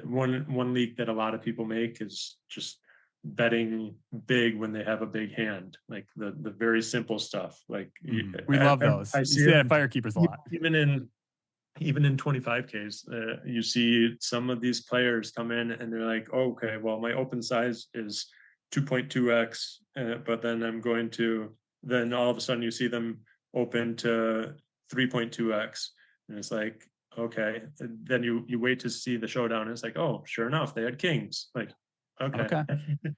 one leak that a lot of people make is just betting big when they have a big hand, like the very simple stuff. Like Mhm. We love those. I You see see it that at Firekeepers a lot. even in 25Ks. You see some of these players come in and they're like, oh, okay, well my open size is 2.2x, but then all of a sudden you see them open to 3.2x, and it's like, okay. Then you wait to see the showdown, and it's like, oh, sure enough, they had kings. Like, okay. Okay.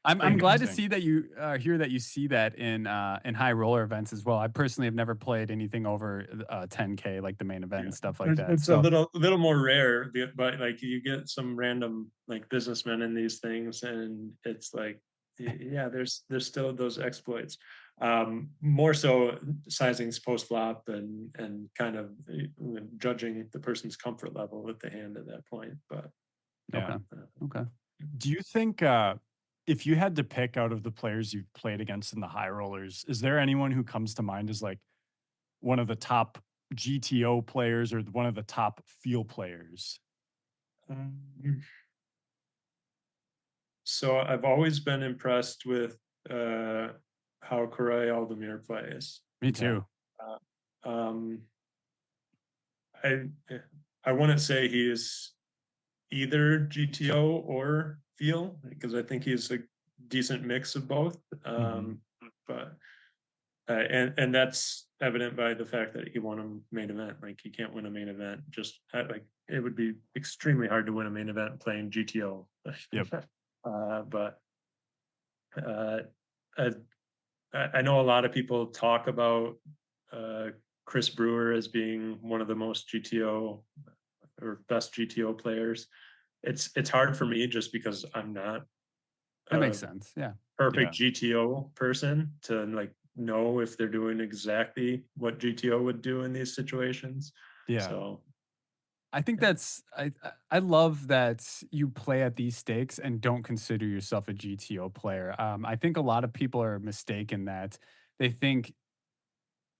I'm Like, glad to Interesting. see that you hear that you see that in high roller events as well. I personally have never played anything over 10K like the main event yeah, and stuff like that. it's a So little more rare, but like you get some random like businessmen in these things, and it's like, yeah, there's still those exploits. More so sizing's post flop and kind of judging the person's comfort level with the hand at that point. But Yeah. okay, okay. Do you think if you had to pick out of the players you've played against in the high rollers, is there anyone who comes to mind as like one of the top GTO players or one of the top feel players? um, so I've always been impressed with how Koray Aldemir plays. Me Okay. too. I I wouldn't say he is either GTO or feel, because I think he's a decent mix of both. But and that's evident by the fact that he won a main event. Like, he can't win a main event just like, it would be extremely hard to win a main event playing GTO. Yep. But I know a lot of people talk about Chris Brewer as being one of the most GTO or best GTO players. It's hard for me just because I'm not That makes sense. Yeah. perfect GTO person to like know if they're doing exactly what GTO would do in these situations. Yeah. So I think I love that you play at these stakes and don't consider yourself a GTO player. I think a lot of people are mistaken that they think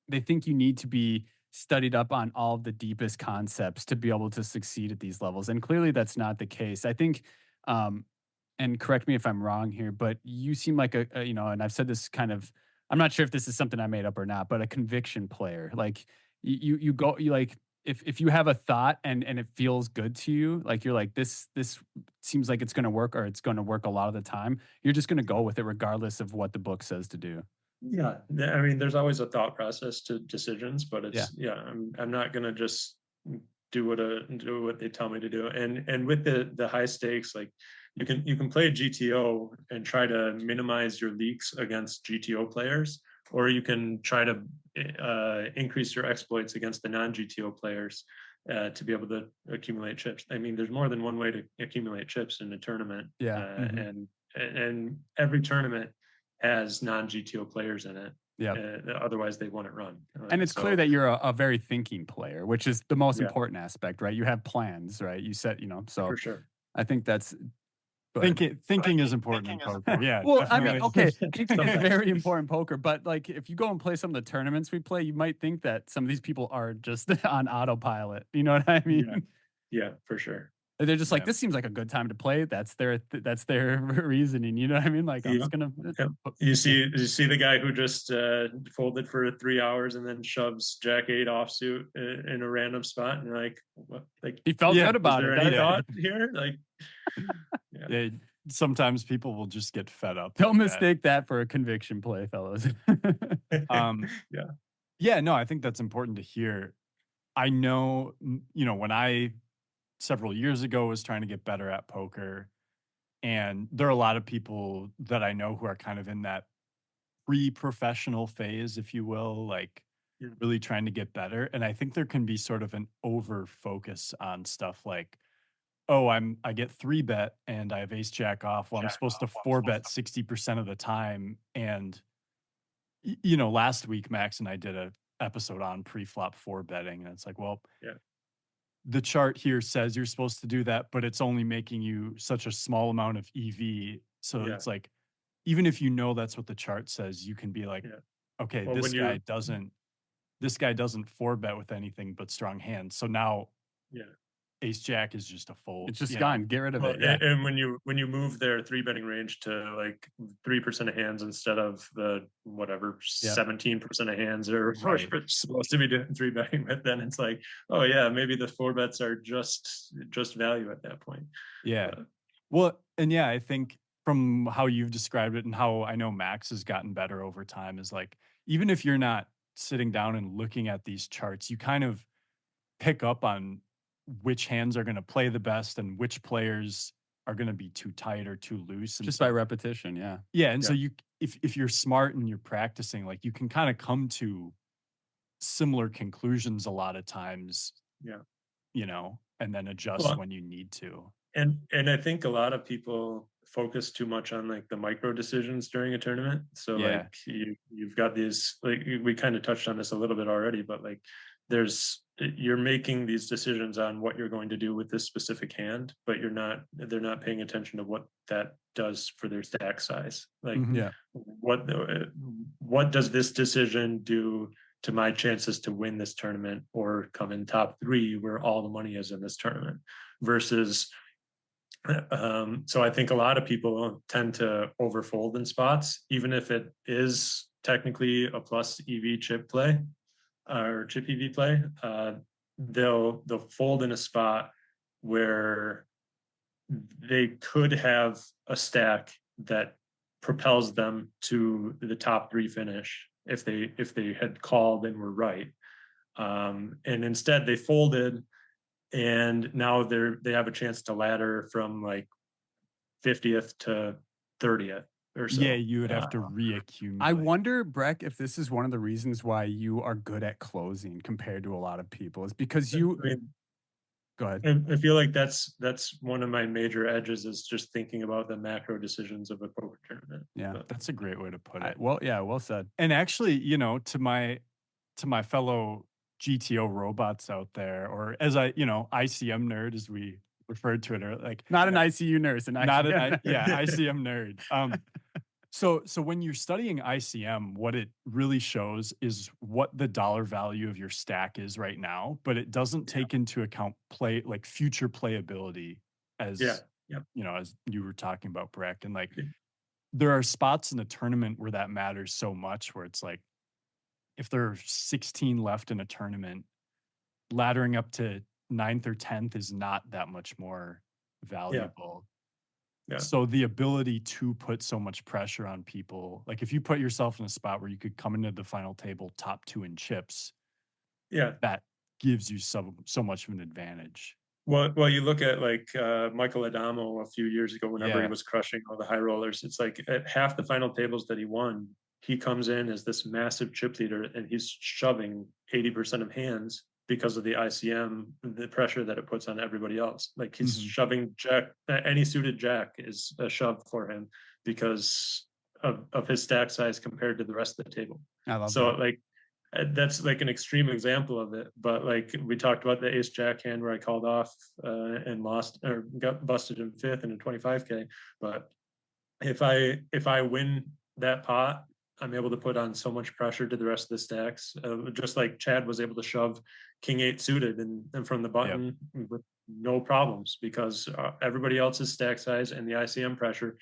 you need to be studied up on all of the deepest concepts to be able to succeed at these levels, and clearly that's not the case. I think, and correct me if I'm wrong here, but you seem like and I've said this kind of, I'm not sure if this is something I made up or not, but a conviction player. Like you like, if you have a thought and it feels good to you, like you're like, this seems like it's going to work, or it's going to work a lot of the time, you're just going to go with it regardless of what the book says to do. yeah, I mean, there's always a thought process to decisions, but Yeah. I'm not gonna just do what they tell me to do. And with the high stakes, like, you can play GTO and try to minimize your leaks against GTO players, or you can try to increase your exploits against the non-GTO players to be able to accumulate chips. I mean, there's more than one way to accumulate chips in a tournament. Yeah. And every tournament has non-GTO players in it. Yeah. Otherwise, they wouldn't run. And it's clear that you're a very thinking player, which is the most Yeah. important aspect, right? You have plans, right? You set, so for sure. I think that's Thinking is important in poker. Yeah. well, I mean, definitely. okay, thinking is very important in poker, but like if you go and play some of the tournaments we play, you might think that some of these people are just on autopilot. You know what I mean? Yeah, for sure. They're just like, Yeah. this seems like a good time to play. That's their reasoning. You know what I mean? Like, I'm just gonna. You see the guy who just folded for 3 hours and then shoves Jack 8 offsuit in a random spot, and you're like, what? Like, He felt good about is there it. any thought here? Like, sometimes people will just get fed up. Don't mistake that for a conviction play, fellas. Yeah, no, I think that's important to hear. I know, when I several years ago was trying to get better at poker, and there are a lot of people that I know who are kind of in that pre-professional phase, if you will, like really trying to get better. And I think there can be sort of an over focus on stuff like, oh, I get 3-bet and I have ace jack off. Well, I'm supposed to 4-bet 60% of the time. And last week Max and I did a episode on pre-flop 4-betting, and it's like, well, the chart here says you're supposed to do that, but it's only making you such a small amount of EV. So it's like, even if that's what the chart says, you can be like, okay, well, this guy doesn't 4-bet with anything but strong hands. So now ace jack is just a fold. It's just gone. Get rid of it. Yeah. And when you move their 3-betting range to like 3% of hands instead of the 17% of hands are supposed to be doing 3-betting, but then it's like, oh yeah, maybe the 4-bets are just value at that point. Yeah. Well, and I think from how you've described it and how I know Max has gotten better over time is like, even if you're not sitting down and looking at these charts, you kind of pick up on which hands are going to play the best and which players are going to be too tight or too loose. And just by repetition. Yeah. And so if you're smart and you're practicing, like, you can kind of come to similar conclusions a lot of times, and then adjust when you need to. And I think a lot of people focus too much on like the micro decisions during a tournament. So like you've got these, like, we kind of touched on this a little bit already, but like you're making these decisions on what you're going to do with this specific hand, but they're not paying attention to what that does for their stack size. Like, what does this decision do to my chances to win this tournament or come in top 3 where all the money is in this tournament versus so I think a lot of people tend to overfold in spots, even if it is technically a plus EV chip play. or chip EV play, they'll fold in a spot where they could have a stack that propels them to the top 3 finish if they had called and were right. And instead they folded, and now they have a chance to ladder from like 50th to 30th or so. Yeah, you would have to reaccumulate. I wonder, Brek, if this is one of the reasons why you are good at closing compared to a lot of people. Is because you. I mean, Go ahead. I feel like that's one of my major edges, is just thinking about the macro decisions of a poker tournament. Yeah, But That's a great way to put it. well, yeah, well said. And actually, you know, to my fellow GTO robots out there, or as ICM nerd, as we referred to it, like Not an ICU nurse, an ICM not an nerd. ICM nerd. So when you're studying ICM, what it really shows is what the dollar value of your stack is right now, but it doesn't take into account future playability, as as you were talking about, Brek. And like there are spots in the tournament where that matters so much, where it's like if there are 16 left in a tournament, laddering up to 9th or 10th is not that much more valuable. Yeah. So the ability to put so much pressure on people, like if you put yourself in a spot where you could come into the final table top 2 in chips, that gives you so much of an advantage. Well, you look at like Michael Adamo a few years ago, whenever he was crushing all the high rollers, it's like at half the final tables that he won, he comes in as this massive chip leader and he's shoving 80% of hands because of the ICM, the pressure that it puts on everybody else. Like he's shoving jack, any suited jack is a shove for him because of his stack size compared to the rest of the table. I love so that. like that's like an extreme example of it, but like we talked about the ace jack hand where I called off and lost or got busted in 5th in a 25K. But if I win that pot, I'm able to put on so much pressure to the rest of the stacks, just like Chad was able to shove king 8 suited and from the button with no problems, because everybody else's stack size and the ICM pressure,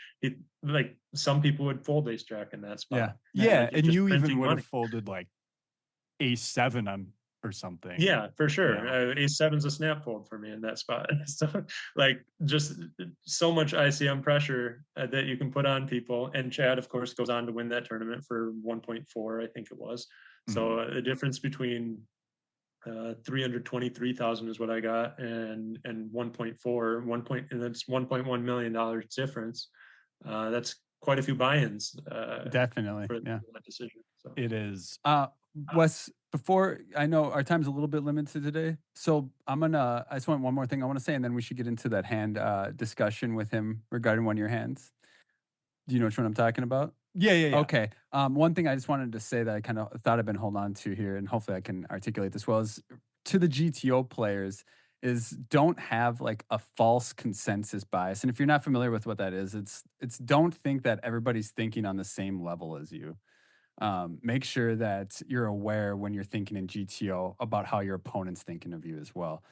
like some people would fold ace jack in that spot. Like and you even printing would have money. folded like A7 on or something. Yeah, for sure. A7's a snap fold for me in that spot. So like just so much ICM pressure that you can put on people. And Chad, of course, goes on to win that tournament for 1.4, I think it was. So the difference between 323,000 is what I got, and 1.4, and that's $1.1 million difference. That's quite a few buy-ins. Definitely, for that decision. So it is. Wes, before, I know our time's a little bit limited today, so I just want one more thing I want to say, and then we should get into that hand discussion with him regarding one of your hands. Do you know which one I'm talking about? Yeah. Okay. One thing I just wanted to say that I kind of thought I've been holding on to here, and hopefully I can articulate this well, is to the GTO players, is don't have like a false consensus bias. And if you're not familiar with what that is, it's don't think that everybody's thinking on the same level as you. Make sure that you're aware when you're thinking in GTO about how your opponent's thinking of you as well.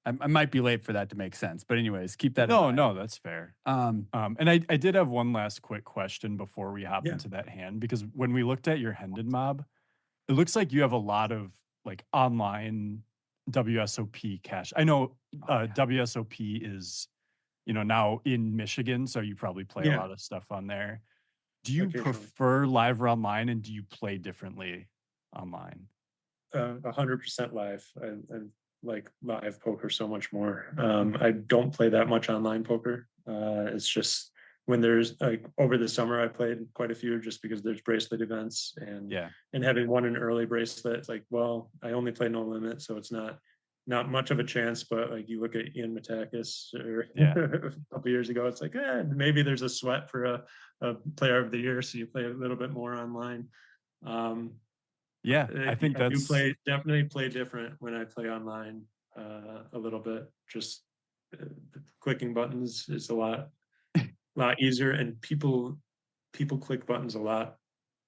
I might be late for that to make sense, but anyways, keep that in mind. No, that's fair. And I did have one last quick question before we hop into that hand, because when we looked at your Hendon mob, it looks like you have a lot of like online WSOP cash. I know WSOP is, now in Michigan, so you probably play a lot of stuff on there. Do you prefer live or online, and do you play differently online? 100% live. I like live poker so much more. I don't play that much online poker. It's just when there's like over the summer, I played quite a few just because there's bracelet events, and having won an early bracelet, it's like, well, I only play no limit, so it's not much of a chance. But like you look at Ian Matakis or a couple years ago, it's like maybe there's a sweat for a player of the year, so you play a little bit more online. I think I do definitely play different when I play online a little bit. Just clicking buttons is a lot easier, and people click buttons a lot.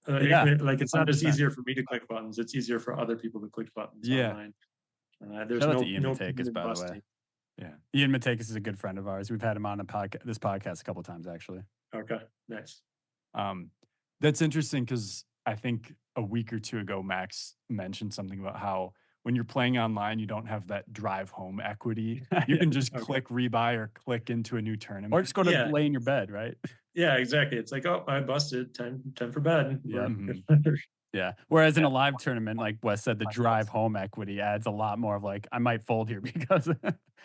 Like it's not just easier for me to click buttons; it's easier for other people to click buttons online. There's Shout out no to Ian Matakis, by the way. Yeah, Ian Matakis is a good friend of ours. We've had him on this podcast a couple of times, actually. Okay, nice. That's interesting because I think a week or two ago, Max mentioned something about how when you're playing online, you don't have that drive home equity. You can just click rebuy or click into a new tournament. Or just go to lay in your bed, right? Yeah, exactly. It's like, oh, I busted. Time for bed. Yeah. Mhm. Yeah. Whereas in a live tournament, like Wes said, the drive home equity adds a lot more of like, I might fold here because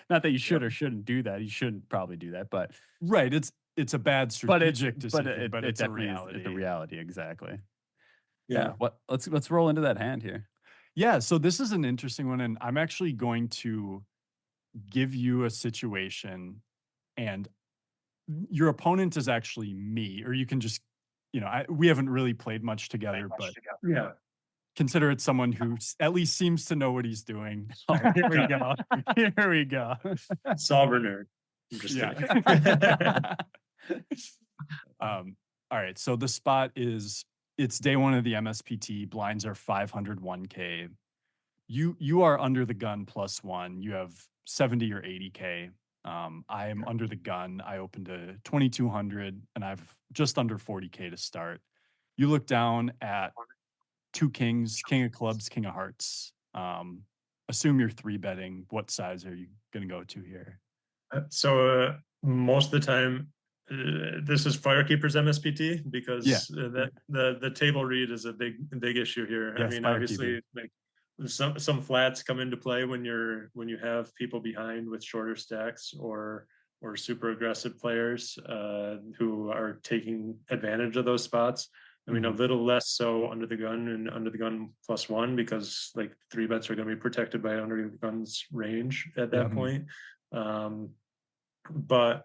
not that you should or shouldn't do that. You shouldn't probably do that, but Right. It's a bad strategic decision, but it it's a definitely reality. it's a reality. Exactly. Yeah. What let's roll into that hand here. Yeah. So this is an interesting one. And I'm actually going to give you a situation, and your opponent is actually me, or you can just, we haven't really played much together, but Yeah. consider it someone who at least seems to know what he's doing. Oh, here we go. Here we go. Solver nerd. I'm just kidding. All right. So the spot it's day one of the MSPT. Blinds are 501K. You are under the gun +1. You have 70 or 80K. I am under the gun. I opened to 2,200 and I've just under 40K to start. You look down at two kings, king of clubs, king of hearts. Assume you're 3-betting. What size are you going to go to here? So most of the time, this is Firekeeper's MSPT because that the table read is a big issue here. Yes, I mean, Firekeeper. obviously, like some flats come into play when you have people behind with shorter stacks or super aggressive players who are taking advantage of those spots. I mean, a little less so under the gun and under the gun +1 because like 3-bets are going to be protected by under the gun's range at that point. But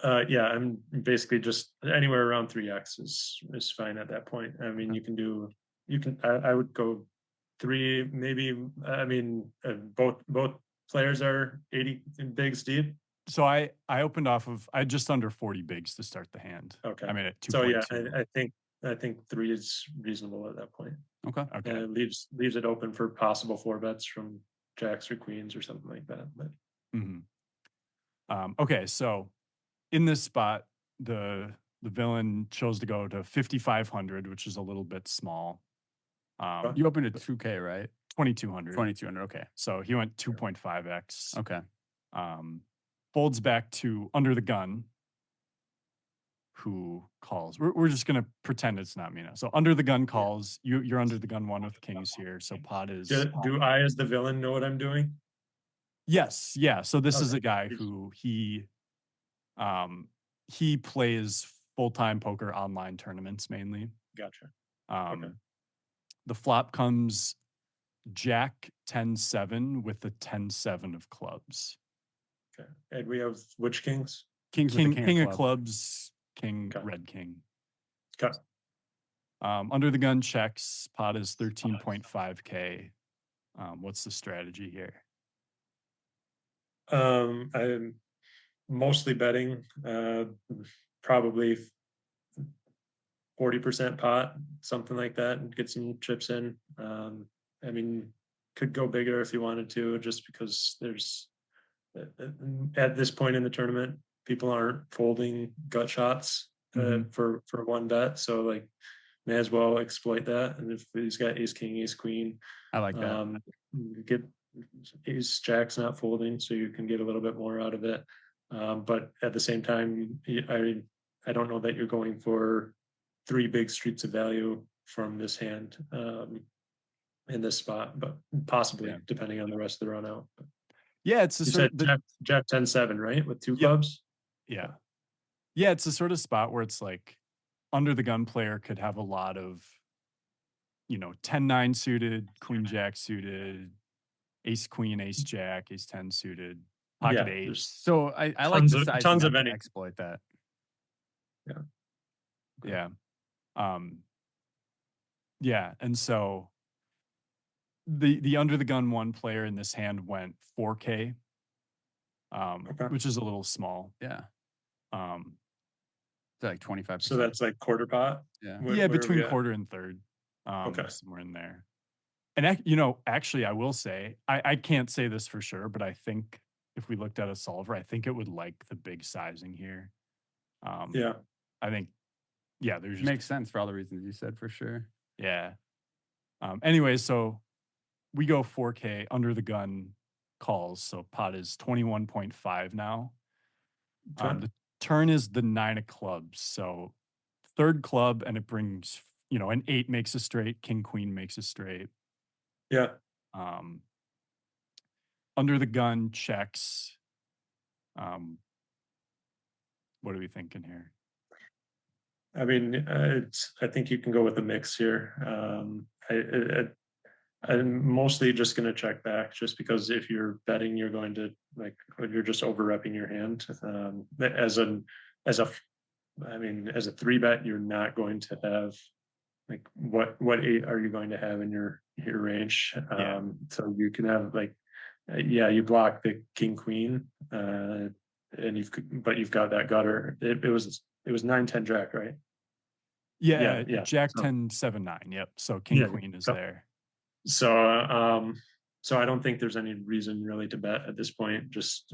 yeah, I'm basically just anywhere around 3x is fine at that point. I mean, I would go 3, maybe. I mean, both players are 80 bigs deep. So I opened off of, I had just under 40 bigs to start the hand. Okay. I mean, at 2.2. So yeah, I think 3 is reasonable at that point. Okay. And it leaves it open for possible 4-bets from jacks or queens or something like that. But okay, so in this spot, the villain chose to go to 5,500, which is a little bit small. You opened at 2K, right? 2,200. 2,200. Okay. So he went 2.5x. Okay. Folds back to under the gun, who calls. We're just gonna pretend it's not me now. So under the gun calls. You're under the gun 1 with kings here. So pot is. Do I, as the villain, know what I'm doing? Yes. Yeah. So this is a guy who he plays full-time poker online tournaments mainly. Gotcha. The flop comes Jack 10-7 with the 10-7 of clubs. Okay. And we have which kings? King of clubs, king, red king. Okay. Under the gun checks, pot is 13.5K. What's the strategy here? I'm mostly betting, probably 40% pot, something like that, and get some chips in. I mean, could go bigger if you wanted to, just because there's at this point in the tournament, people aren't folding gut shots for 1 bet, so like may as well exploit that. And if he's got ace king, ace queen, I like that. Get ace jack's not folding, so you can get a little bit more out of it. But at the same time, I don't know that you're going for 3 big streets of value from this hand in this spot, but possibly depending on the rest of the run out. Yeah, it's Jack 10-7, right? With 2 clubs. Yeah. Yeah, it's a sort of spot where it's like under the gun player could have a lot of, 10-9 suited, queen jack suited, ace queen, ace jack, ace 10 suited, pocket ace. So I like the size tons of to exploit that. Yeah. Okay. Yeah. Yeah, and so the under the gun 1 player in this hand went 4K, which is a little small. Yeah. Like 25%. So that's like quarter pot. Yeah, between quarter and third. Somewhere in there. And actually, I will say I can't say this for sure, but I think if we looked at a solver, I think it would like the big sizing here. I think, there's just makes sense for all the reasons you said, for sure. Yeah. Anyway, so we go 4K under the gun calls. So pot is 21.5 now. Okay. The turn is the 9 of clubs. So third club, and it brings, an 8 makes a straight, king, queen makes a straight. Yeah. Um, Under the gun checks. What are we thinking here? I mean, I think you can go with a mix here. I'm mostly just going to check back, just because if you're betting, you're going to you're just over repping your hand. As a, I mean, as a 3-bet, you're not going to have what 8 are you going to have in your range? Yeah. So you can have you block the king queen, and you've got that gutter. It was 9-10 jack, right? Yeah, Yeah. Jack So 10 7 9. Yep. So king yeah, queen is so there. so I don't think there's any reason really to bet at this point. Just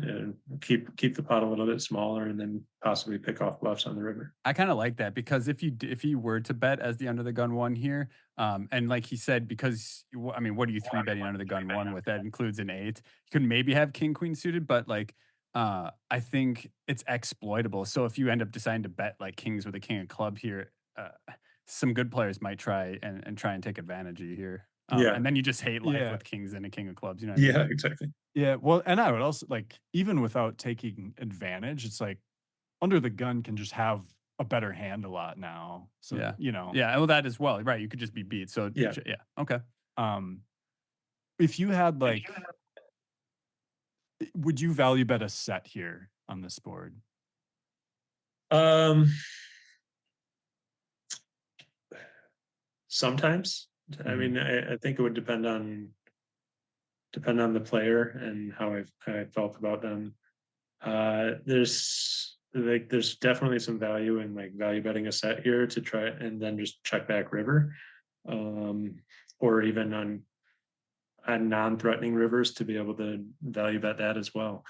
keep the pot a little bit smaller, and then possibly pick off bluffs on the river. I kind of like that, because if you were to bet as the under the gun one here, and like he said, because I mean, what are you 3-betting under the gun one with? That includes an 8. You could maybe have king queen suited, but I think it's exploitable. So if you end up deciding to bet like kings with a king of club here, some good players might try and try and take advantage of you here. Yeah, And then you just hate life Yeah. with kings and a king of clubs. You know what I mean? yeah, exactly. Yeah. Well, and I would also even without taking advantage, it's like under the gun can just have a better hand a lot now. So, Yeah. Yeah. Well, that as well. Right. You could just be beat. So Yeah. yeah. Okay. If you had would you value bet a set here on this board? Sometimes. I mean, I think it would depend on the player and how I felt about them. There's definitely some value in value betting a set here to try and then just check back river, or even on non-threatening rivers to be able to value bet that as well.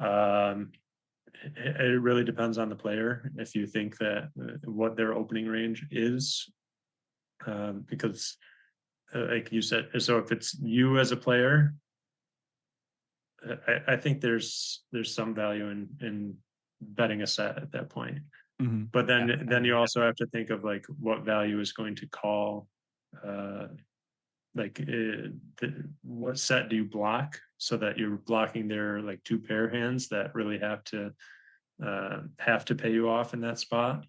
It really depends on the player if you think that what their opening range is, because like you said, so if it's you as a player, I think there's some value in betting a set at that point. But then you also have to think of what value is going to call, what set do you block so that you're blocking their 2 pair hands that really have to pay you off in that spot.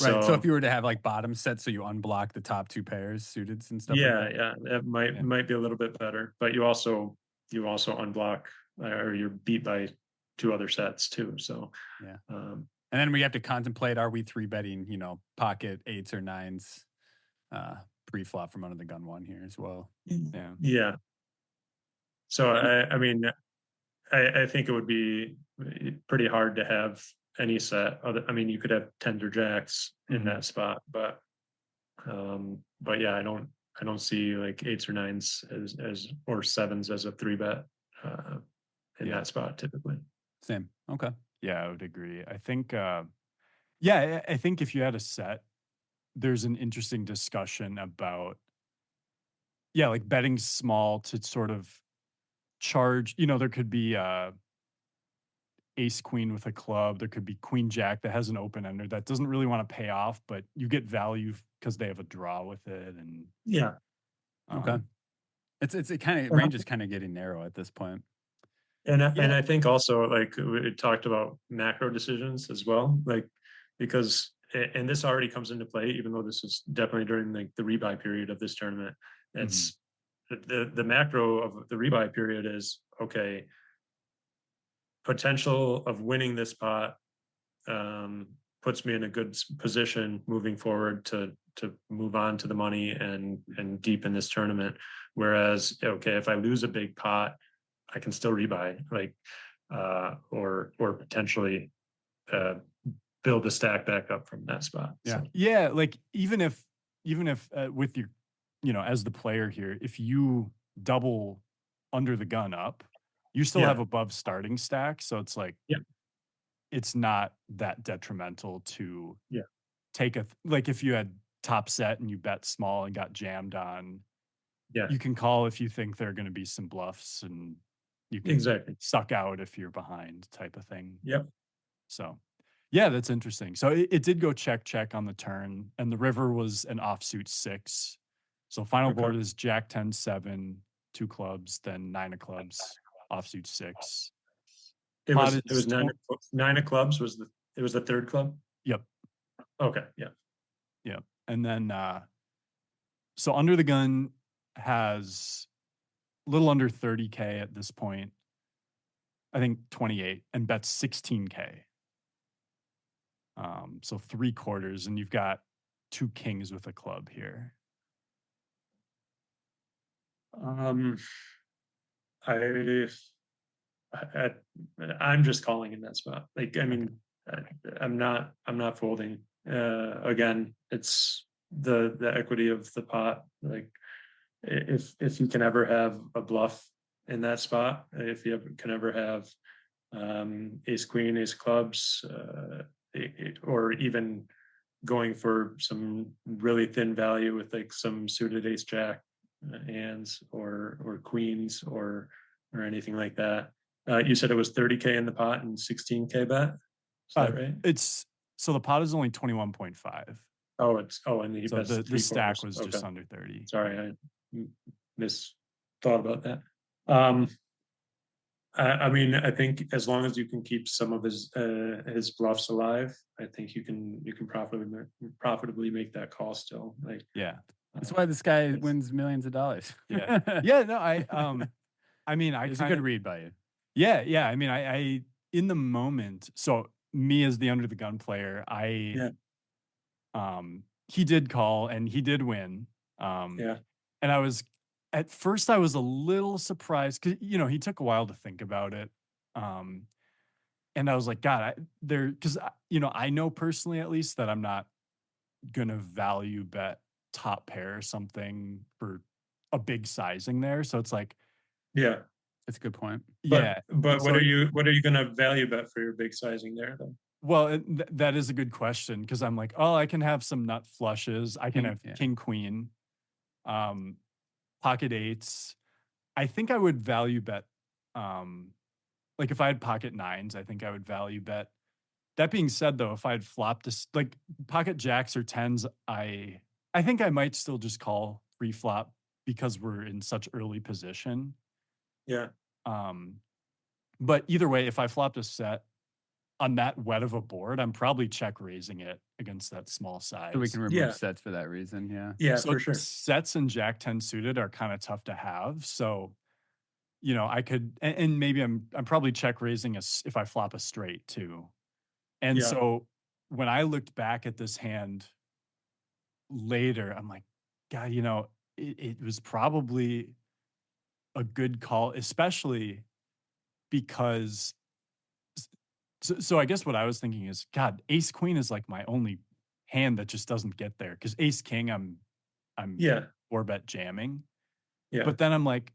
Right. So if you were to have bottom sets, so you unblock the top 2 pairs suited and stuff like that. Yeah, that might be a little bit better, but you also unblock, or you're beat by 2 other sets too. So yeah. And then we have to contemplate: are we 3-betting, pocket 8s or 9s pre-flop from under the gun one here as well? Yeah. So I mean, I think it would be pretty hard to have any set. I mean, you could have 10s or jacks in that spot, but yeah, I don't see 8s or 9s as or 7s as a 3-bet in that spot typically. Same. Okay. Yeah, I would agree. I think I think if you had a set, there's an interesting discussion about betting small to sort of charge, there could be ace queen with a club, there could be queen jack that has an open ender that doesn't really want to pay off, but you get value because they have a draw with it. And okay, it kind of range is kind of getting narrow at this point. And I think also we talked about macro decisions as well, because and this already comes into play, even though this is definitely during the rebuy period of this tournament. It's the macro of the rebuy period is okay. Potential of winning this pot puts me in a good position moving forward to move on to the money and deep in this tournament. Whereas, okay, if I lose a big pot, I can still rebuy, or potentially build the stack back up from that spot. Yeah, so. Yeah. Even if with your, as the player here, if you double under the gun up, you still have above starting stack. So it's it's not that detrimental to take if you had top set and you bet small and got jammed on, Yeah, you can call if you think there are going to be some bluffs, and you can exactly. suck out if you're behind, type of thing. Yep. So, yeah, that's interesting. So it did go check on the turn, and the river was an offsuit 6. So final Okay. board is Jack 10 7, 2 clubs, then 9 of clubs, offsuit 6. It Pot was is nine of clubs was the third club. Yep. Okay. Yeah. Yep. And then so under the gun has a little under 30K at this point. I think 28, and bets 16K. So 3/4, and you've got 2 kings with a club here. I, I'm just calling in that spot. Like, I mean, I'm not folding. Again, it's the equity of the pot. Like, if you can ever have a bluff in that spot, if you can ever have ace queen, ace clubs, or even going for some really thin value with like some suited ace jack hands or queens or anything like that. You said it was 30K in the pot and 16K bet. Is that right? It's so the pot is only 21.5. And he So bets the stack was okay. just under 30. Sorry, I misthought about that. I mean, I think as long as you can keep some of his bluffs alive, I think you can profitably make that call still. Like, Yeah, That's why this guy wins millions of dollars. yeah, yeah. No, I mean, It's a good read by you. Yeah, yeah. I mean, I in the moment. So me as the under the gun player, he did call and he did win. yeah, And at first I was a little surprised because he took a while to think about it. And I was like, God, because I know personally at least that I'm not gonna value bet top pair or something for a big sizing there. So it's like, yeah. That's a good point. yeah. But So what are you gonna value bet for your big sizing there though? Well, that is a good question because I'm like, oh, I can have some nut flushes. I can have king, queen, pocket eights. I think I would value bet, like if I had pocket nines, I think I would value bet. That being said, though, if I had flopped this, like pocket jacks or tens, I think I might still just call free flop because we're in such early position. Yeah. But either way, if I flopped a set on that wet of a board, I'm probably check raising it against that small size. So we can remove sets for that reason. Yeah. Yeah, so for sure. Sets and Jack 10 suited are kind of tough to have. So, I could, and maybe I'm probably check raising if I flop a straight too. And so when I looked back at this hand later, I'm like, God, it was probably a good call, especially because so I guess what I was thinking is, God, ace queen is like my only hand that just doesn't get there because ace king I'm 4-bet jamming. Yeah. But then I'm like,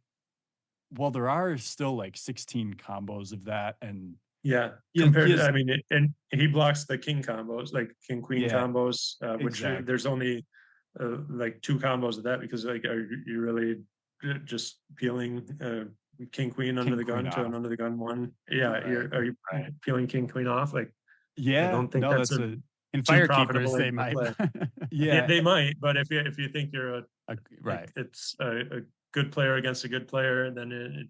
well, there are still like 16 combos of that, and I mean, and he blocks the king combos, like king queen combos, which there's only like 2 combos of that because like are you really just peeling king queen under the gun to an under the gun one? Yeah, are you peeling king queen off? Like, I don't think that's in Firekeepers they might. They might, but if you think you're right, it's a good player against a good player, then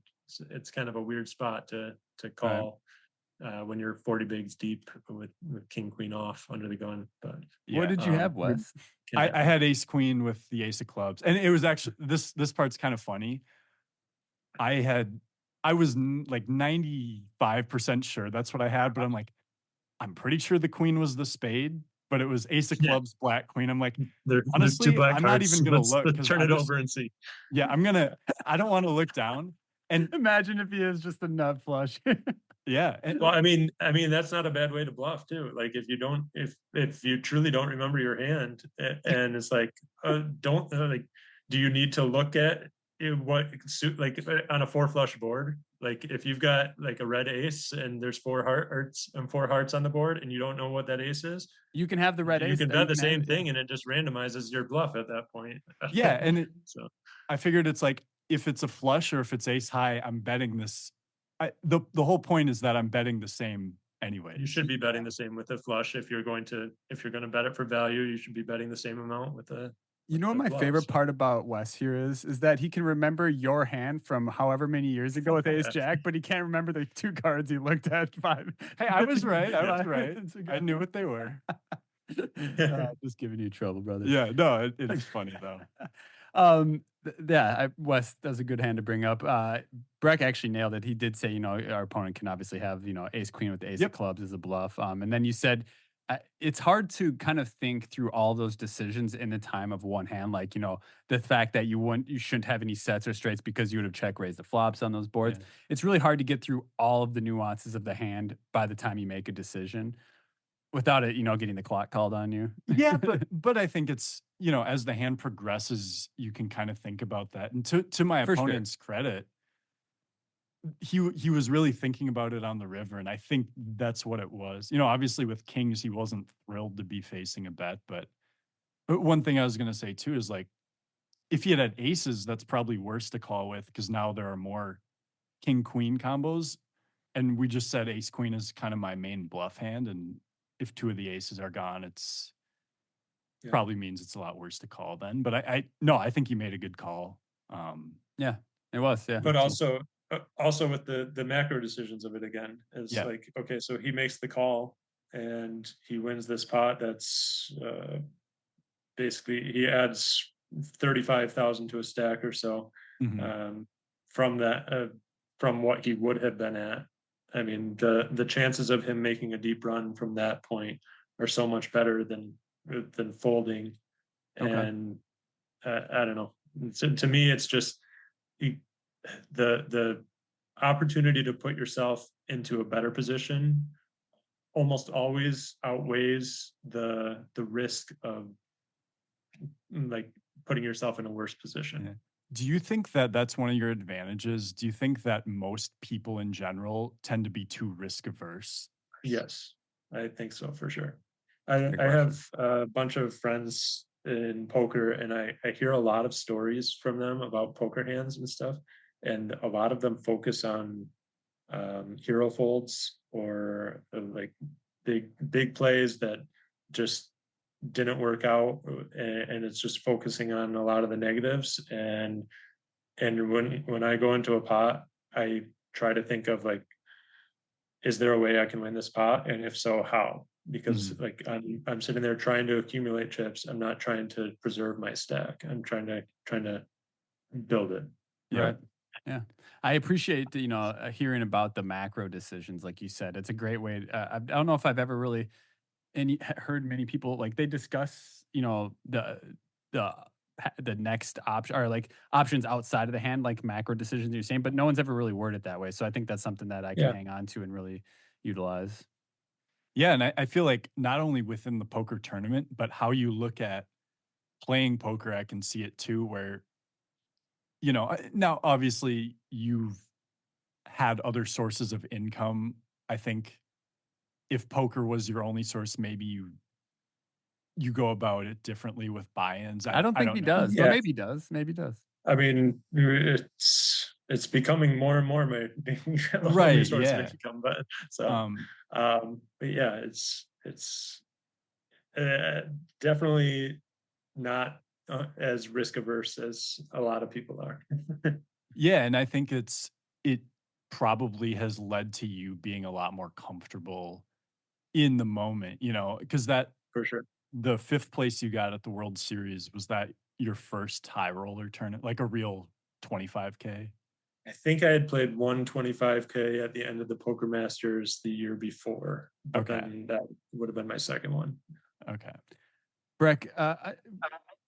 it's kind of a weird spot to call when you're 40 bigs deep with king queen off under the gun. But what did you have, Wes? I had ace queen with the ace of clubs, and it was actually this part's kind of funny. I was like 95% sure that's what I had, but I'm like, I'm pretty sure the queen was the spade, but it was ace of clubs, black queen. I'm like, honestly, I'm not even gonna look. Let's turn it over and see. Yeah, I don't want to look down. And imagine if he is just a nut flush. Yeah. Well, I mean, that's not a bad way to bluff too. Like if you truly don't remember your hand and it's like, do you need to look at what suit, like on a 4 flush board? Like if you've got like a red ace and there's four hearts on the board and you don't know what that ace is, You can have the red you ace. can You bet the can have same it, yeah. thing and it just randomizes your bluff at that point. Yeah, and So I figured it's like if it's a flush or if it's ace high, I'm betting this. The whole point is that I'm betting the same anyways. you should be betting the same with a flush. If you're going to bet it for value, you should be betting the same amount with the You know what my bluff. favorite So part about Wes here is that he can remember your hand from however many years ago with Ace Jack, but he can't remember the two cards he looked at. Five. Hey, I was right. I was right. It's a I good- knew what they were. Just giving you trouble, brother. Yeah, no, it is funny though. Wes, that's a good hand to bring up. Brek actually nailed it. He did say, our opponent can obviously have, ace queen with the ace of clubs as a bluff. And then you said it's hard to kind of think through all those decisions in the time of one hand. Like, the fact that you shouldn't have any sets or straights because you would have check raised the flops on those boards. Yeah. It's really hard to get through all of the nuances of the hand by the time you make a decision without it, getting the clock called on you. Yeah, but I think it's, as the hand progresses, you can kind of think about that. And to my For sure. opponent's credit, he was really thinking about it on the river, and I think that's what it was. Obviously with kings, he wasn't thrilled to be facing a bet, but one thing I was going to say too is like, if he had aces, that's probably worse to call with because now there are more king queen combos, and we just said ace queen is kind of my main bluff hand, and if two of the aces are gone, it's probably means it's a lot worse to call then. But I think he made a good call. Yeah, it was. Yeah, but also with the macro decisions of it again is like, okay, so he makes the call and he wins this pot. That's basically he adds 35,000 to a stack or so from that from what he would have been at. I mean, the chances of him making a deep run from that point are so much better than folding. Okay. And I don't know. To me, it's just the opportunity to put yourself into a better position almost always outweighs the risk of like putting yourself in a worse position. Yeah. Do you think that that's one of your advantages? Do you think that most people in general tend to be too risk averse? Yes, I think so for sure. I have a bunch of friends in poker and I hear a lot of stories from them about poker hands and stuff. And a lot of them focus on hero folds or like big plays that just didn't work out, and it's just focusing on a lot of the negatives. And when I go into a pot, I try to think of like, is there a way I can win this pot, and if so, how? Because like I'm sitting there trying to accumulate chips. I'm not trying to preserve my stack. I'm trying to build it. Yeah. Right. Yeah. I appreciate, hearing about the macro decisions. Like you said, it's a great way. I don't know if I've ever really heard many people like they discuss, the next option or like options outside of the hand, like macro decisions you're saying, but no one's ever really worded that way. So I think that's something that I can hang on to and really utilize. Yeah. And I feel like not only within the poker tournament, but how you look at playing poker, I can see it too, where, now obviously you've had other sources of income. I think if poker was your only source, maybe you go about it differently with buy-ins. I don't think he does. Yeah. But maybe he does. Maybe he does. I mean, it's becoming more and more my right, source yeah. of income, but so but yeah, it's definitely not as risk averse as a lot of people are. Yeah, and I think it probably has led to you being a lot more comfortable in the moment, because that For sure. the 5th place you got at the World Series, was that your first high roller tournament, like a real 25K? I think I had played 125K at the end of the Poker Masters the year before, but then that would have been my second one. Okay. Brek,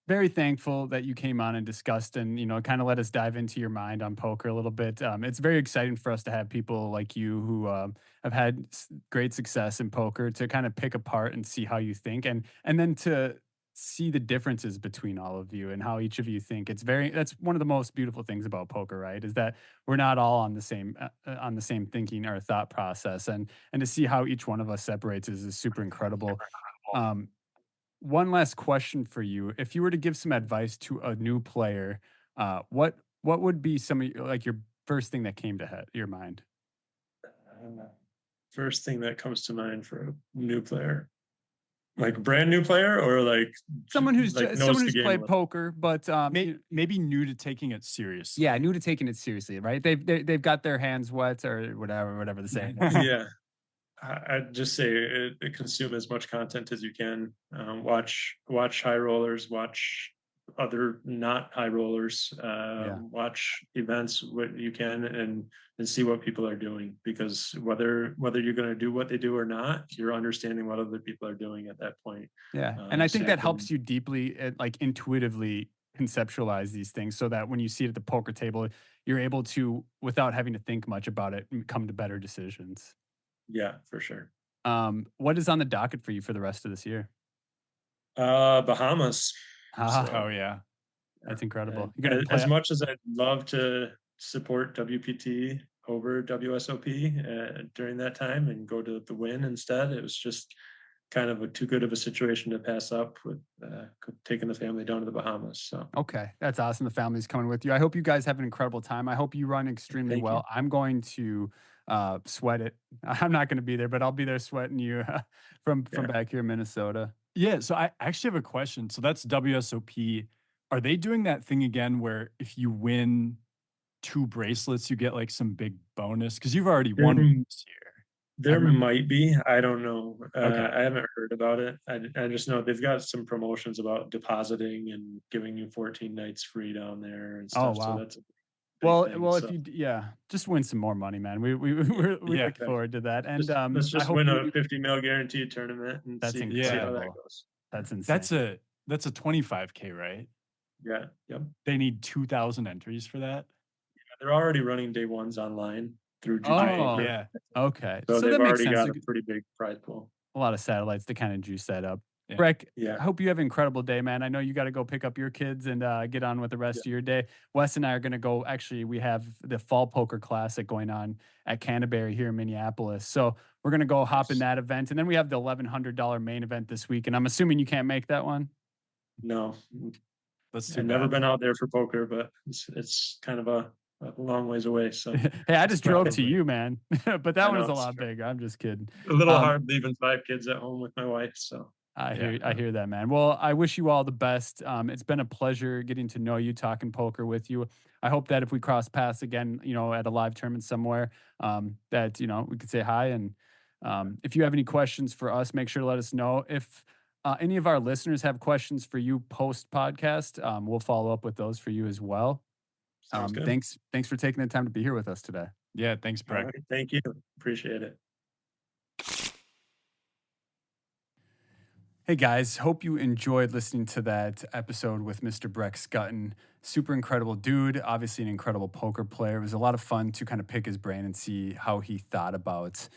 very thankful that you came on and discussed and, kind of let us dive into your mind on poker a little bit. It's very exciting for us to have people like you who have had great success in poker to kind of pick apart and see how you think and then to see the differences between all of you and how each of you think. That's one of the most beautiful things about poker, right? Is that we're not all on the same thinking or thought process, and to see how each one of us separates is super incredible. Um, One last question for you: if you were to give some advice to a new player, what would be some of like your first thing that came to your mind? Uh, First thing that comes to mind for a new player, like brand new player, or like knows Someone the who's game a played little? poker, but Maybe new to taking it seriously. yeah, new to taking it seriously, right? They've got their hands wet or whatever the saying is. Yeah, I'd just say consume as much content as you can. Watch high rollers, watch other not high rollers, Yeah, watch events what you can, and see what people are doing, because whether you're going to do what they do or not, you're understanding what other people are doing at that point. yeah, and I So think you that can, helps you deeply, like intuitively conceptualize these things, so that when you see it at the poker table, you're able to, without having to think much about it, come to better decisions. yeah, for sure. What is on the docket for you for the rest of this year? Bahamas. Ah, Oh So yeah. that's uh, incredible. You're gonna as play. much as I'd love to support WPT over WSOP during that time and go to the win instead, it was just kind of too good of a situation to pass up with taking the family down to the Bahamas. So Okay, that's awesome. The family's coming with you. I hope you guys have an incredible time. I hope you run extremely thank you. well. I'm going to sweat it. I'm not going to be there, but I'll be there sweating you from Yeah. back here in Minnesota. Yeah, so I actually have a question. So that's WSOP. Are they doing that thing again where if you win 2 bracelets, you get like some big bonus? Because you've already There, won one this year. I there remember. might be. I don't know. Okay. I haven't heard about it. I just know they've got some promotions about depositing and giving you 14 nights free down there and Oh stuff. So wow. that's a big thing. Well, if So you yeah, just win some more money, man. We Yeah. look forward to that, and let's I just hope win you. a 50 mil guaranteed tournament and That's see how that incredible. goes. That's insane. That's a 25K, right? Yeah. Yep. They need 2,000 entries for that. They're already running day ones online through GG Oh, Poker. Yeah. okay. So So they've that makes already sense. got a pretty big prize pool. A lot of satellites to kind of juice that up. Yeah. Breck, Yeah. I hope you have an incredible day, man. I know you got to go pick up your kids and get on with the rest Yeah. of your day. Wes and I are going to go. Actually, we have the Fall Poker Classic going on at Canterbury here in Minneapolis. So we're going to go hop in Nice. that event. And then we have the $1,100 main event this week. And I'm assuming you can't make that one. No, That's too I've never bad. been out there for poker, but it's kind of a long ways away. So Hey, I it's just drove to probably- you, man. But that I one know is a it's lot bigger. I'm just kidding. a little Um, hard leaving 5 kids at home with my wife. So I hear that, man. Well, I wish you all the best. It's been a pleasure getting to know you, talking poker with you. I hope that if we cross paths again, at a live tournament somewhere, that we could say hi. And if you have any questions for us, make sure to let us know. If any of our listeners have questions for you post podcast, we'll follow up with those for you as well. sounds good. Thanks for taking the time to be here with us today. Yeah, thanks, All Brek. right, thank you. Appreciate it. Hey guys, hope you enjoyed listening to that episode with Mr. Brek Schutten. Super incredible dude, obviously an incredible poker player. It was a lot of fun to kind of pick his brain and see how he thought about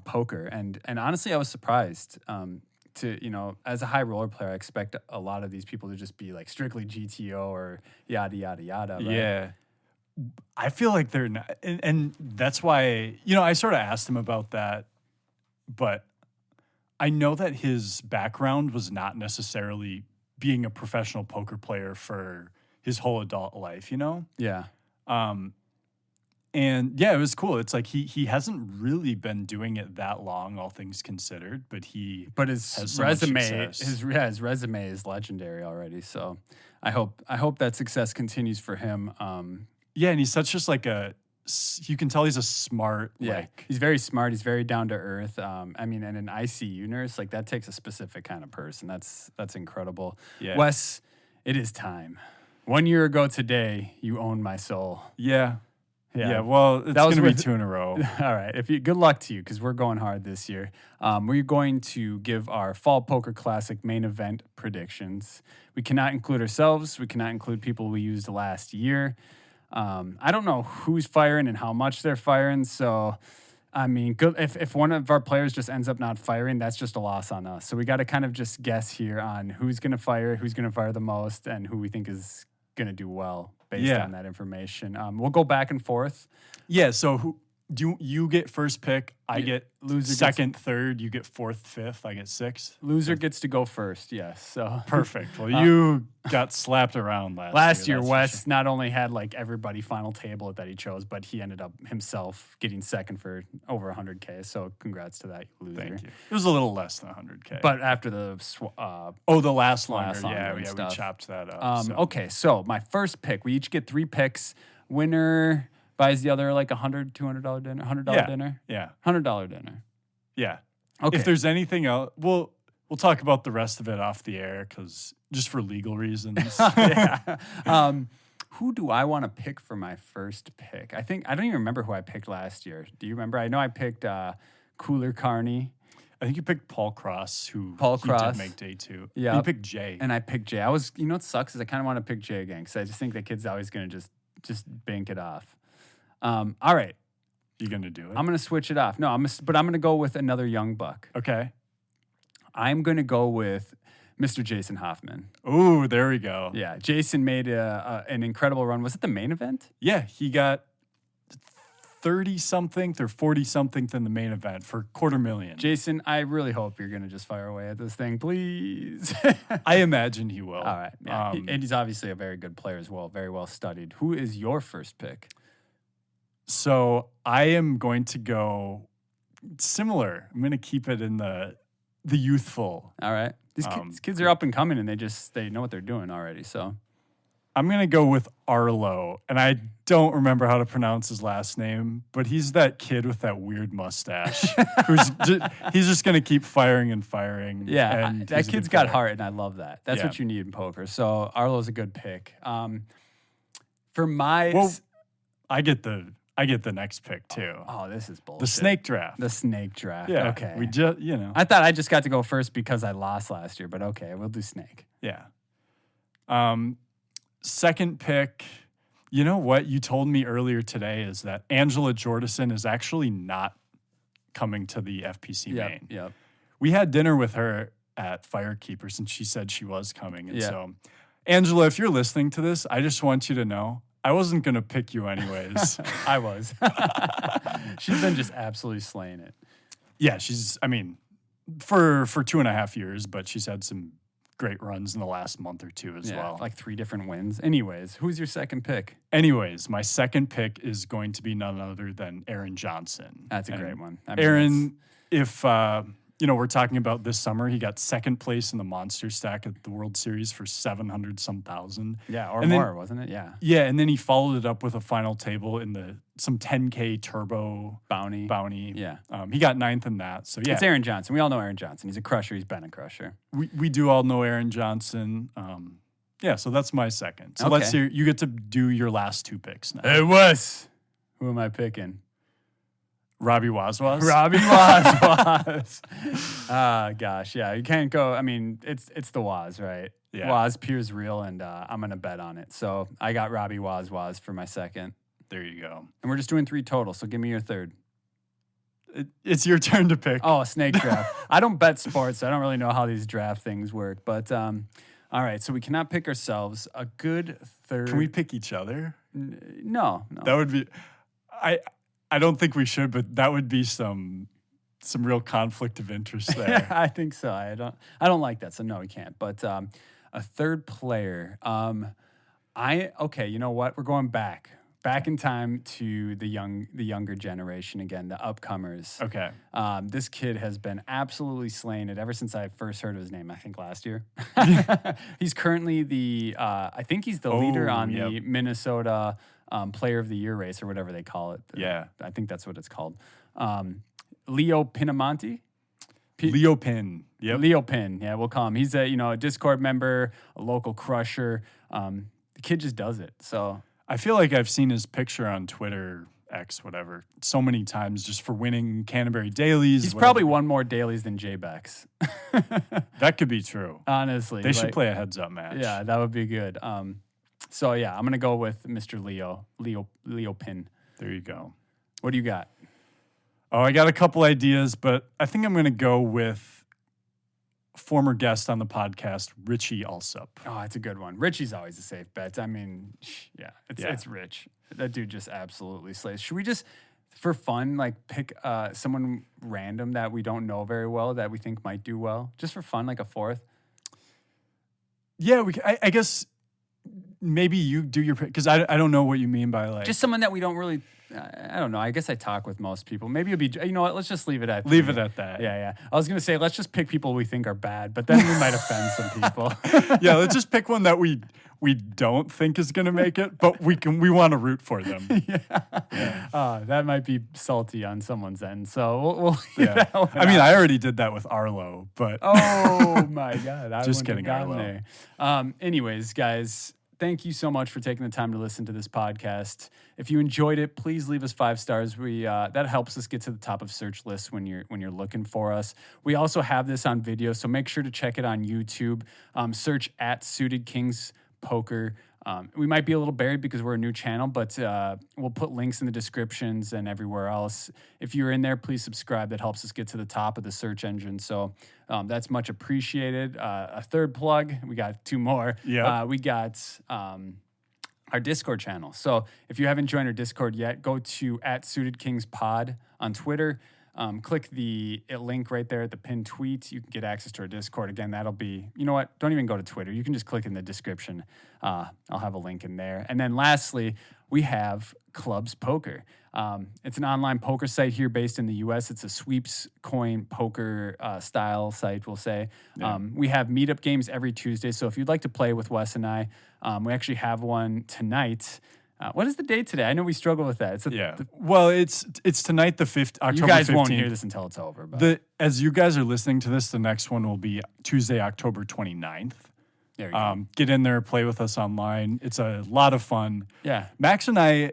poker. And honestly, I was surprised. As a high roller player, I expect a lot of these people to just be like strictly GTO or yada yada yada. Right? Yeah. I feel like they're not, and that's why, I sort of asked him about that, but I know that his background was not necessarily being a professional poker player for his whole adult life, Yeah. And yeah, it was cool. It's like he hasn't really been doing it that long, all things considered, but his has so much resume, success. his resume is legendary already. So I hope that success continues for him. Yeah, and he's such just like you can tell he's a smart, he's very smart. He's very down to earth. And an ICU nurse, like that takes a specific kind of person. That's incredible. Yeah. Wes, it is time. 1 year ago today, you owned my soul. Yeah. Well, it's going to be 2 in a row. All right. Good luck to you, because we're going hard this year. We're going to give our Fall Poker Classic main event predictions. We cannot include ourselves. We cannot include people we used last year. I don't know who's firing and how much they're firing, so I mean, good. If one of our players just ends up not firing, that's just a loss on us. So we got to kind of just guess here on who's going to fire the most, and who we think is going to do well based on that information. We'll go back and forth. Yeah. So you get first pick? I get loser second, third. You get fourth, fifth. I get sixth. Loser gets to go first. Yes. So perfect. Well, you got slapped around last year. Wes not only had like everybody final table that he chose, but he ended up himself getting second for over 100K. So congrats to that, loser. Thank you. It was a little less than 100K. But after the the last longer, yeah, we chopped that up. Okay, so my first pick, we each get 3 picks. Winner buys the other like $100, $200 dinner, $100 dinner. Yeah, $100 dinner. Yeah. Okay. If there's anything else, we'll talk about the rest of it off the air because just for legal reasons. Yeah. Who do I want to pick for my first pick? I don't even remember who I picked last year. Do you remember? I know I picked Cooler Carney. I think you picked Paul Cross, who did make day 2. Yeah. You picked Jay. And I picked Jay. What sucks is I kind of want to pick Jay again because I just think that kid's always going to just bank it off. All right. You going to do it? I'm going to switch it off. No, but I'm going to go with another young buck. Okay. I'm going to go with Mr. Jason Hoffman. Ooh, there we go. Yeah, Jason made an incredible run. Was it the main event? Yeah, he got 30-something or 40-something in the main event for $250,000. Jason, I really hope you're going to just fire away at this thing, please. I imagine he will. All right. Yeah. And he's obviously a very good player as well, very well studied. Who is your first pick? So I am going to go similar. I'm going to keep it in the youthful. All right. These kids are up and coming, and they know what they're doing already. So I'm going to go with Arlo, and I don't remember how to pronounce his last name, but he's that kid with that weird mustache. He's just going to keep firing and firing. Yeah, and that kid's got heart, and I love that. That's what you need in poker. So Arlo's a good pick. For my, I get the next pick too. Oh, this is bullshit. The snake draft. The snake draft. Yeah. Okay. We just, I thought I just got to go first because I lost last year, but okay, we'll do snake. Yeah. Second pick. You know what you told me earlier today is that Angela Jordison is actually not coming to the FPC main. Yep. We had dinner with her at Firekeepers, and she said she was coming. And so, Angela, if you're listening to this, I just want you to know I wasn't going to pick you anyways. I was. She's been just absolutely slaying it. Yeah, for 2.5 years, but she's had some great runs in the last month or two as well. Like 3 different wins. Anyways, who's your second pick? Anyways, my second pick is going to be none other than Aaron Johnson. That's a great one. Aaron, if we're talking about this summer, he got second place in the Monster Stack at the World Series for 700-some thousand. Yeah, or more, wasn't it? Yeah. Yeah, and then he followed it up with a final table in some 10K turbo bounty. Yeah. He got 9th in that. So yeah, it's Aaron Johnson. We all know Aaron Johnson. He's a crusher. He's been a crusher. We do all know Aaron Johnson. Yeah, so that's my second. So let's hear. You get to do your last 2 picks now. Hey, Wes. Who am I picking? Robbie Wazwaz? Robbie Wazwaz. Gosh, yeah. You can't go. I mean, it's the Waz, right? Yeah. Waz appears real, and I'm going to bet on it. So I got Robbie Wazwaz for my second. There you go. And we're just doing 3 total, so give me your third. It's your turn to pick. Oh, snake draft. I don't bet sports, so I don't really know how these draft things work. But, all right, so we cannot pick ourselves. A good third. Can we pick each other? No. That would be... I don't think we should, but that would be some real conflict of interest there. Yeah, I think so. I don't like that, so no, we can't. But a third player. Okay, you know what? We're going back in time to the younger generation again, the upcomers. Okay. This kid has been absolutely slaying it ever since I first heard of his name. I think last year. He's currently I think he's the leader on the Minnesota Player of the Year race or whatever they call it. Yeah. I think that's what it's called. Leo Pinamonti. Leo Pin. Yep. Leo Pin. Yeah, we'll call him. He's a Discord member, a local crusher. The kid just does it. So I feel like I've seen his picture on Twitter, X, whatever, so many times just for winning Canterbury Dailies. He's probably won more dailies than J-Bex. That could be true. Honestly. They should play a heads-up match. Yeah, that would be good. So, yeah, I'm going to go with Mr. Leo Pin. There you go. What do you got? Oh, I got a couple ideas, but I think I'm going to go with former guest on the podcast, Richie Alsup. Oh, it's a good one. Richie's always a safe bet. I mean, yeah, it's Rich. That dude just absolutely slays. Should we just, for fun, like pick someone random that we don't know very well that we think might do well, just for fun, like a fourth? Yeah, I guess maybe you do your, because I don't know what you mean by like. Just someone that we don't really, I don't know. I guess I talk with most people. Maybe it'll be, you know what, let's just leave it at Leave it at that. Yeah. I was going to say, let's just pick people we think are bad, but then we might offend some people. Yeah, let's just pick one that we don't think is going to make it, but we want to root for them. Yeah. That might be salty on someone's end. So we'll Yeah. that one I mean, out. I already did that with Arlo, but Oh my God. I Just wouldn't kidding, have gotten Arlo. there. Anyways, guys, thank you so much for taking the time to listen to this podcast. If you enjoyed it, please leave us 5 stars. We that helps us get to the top of search lists when you're looking for us. We also have this on video, so make sure to check it on YouTube. Search at Suited Kings Poker. We might be a little buried because we're a new channel, but we'll put links in the descriptions and everywhere else. If you're in there, please subscribe. That helps us get to the top of the search engine. So that's much appreciated. A third plug, we got 2 more. Yeah. We got our Discord channel. So if you haven't joined our Discord yet, go to @SuitedKingsPod on Twitter. Click the link right there at the pinned tweet. You can get access to our Discord. Again, that'll be, you know what? Don't even go to Twitter. You can just click in the description. I'll have a link in there. And then lastly, we have Clubs Poker. It's an online poker site here based in the U.S. It's a sweeps coin poker style site, we'll say. Yeah. We have meetup games every Tuesday. So if you'd like to play with Wes and I, we actually have one tonight. What is the date today? I know we struggle with that. Well, it's tonight, the 5th, October 15th. You guys won't hear this until it's over. But As you guys are listening to this, the next one will be Tuesday, October 29th. there you go. Get in there, play with us online. It's a lot of fun. Yeah. Max and I,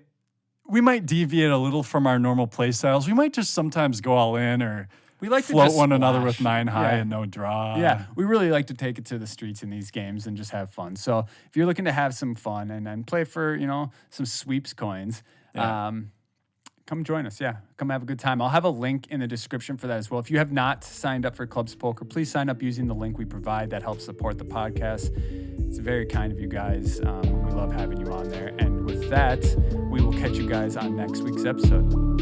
we might deviate a little from our normal play styles. We might just sometimes go all in or We like to float just one another splash. with 9 high Yeah. and no draw. Yeah, we really like to take it to the streets in these games and just have fun. So if you're looking to have some fun and play for, some sweeps coins, Yeah. come join us. Yeah, come have a good time. I'll have a link in the description for that as well. If you have not signed up for Clubs Poker, please sign up using the link we provide. That helps support the podcast. It's very kind of you guys. We love having you on there. And with that, we will catch you guys on next week's episode.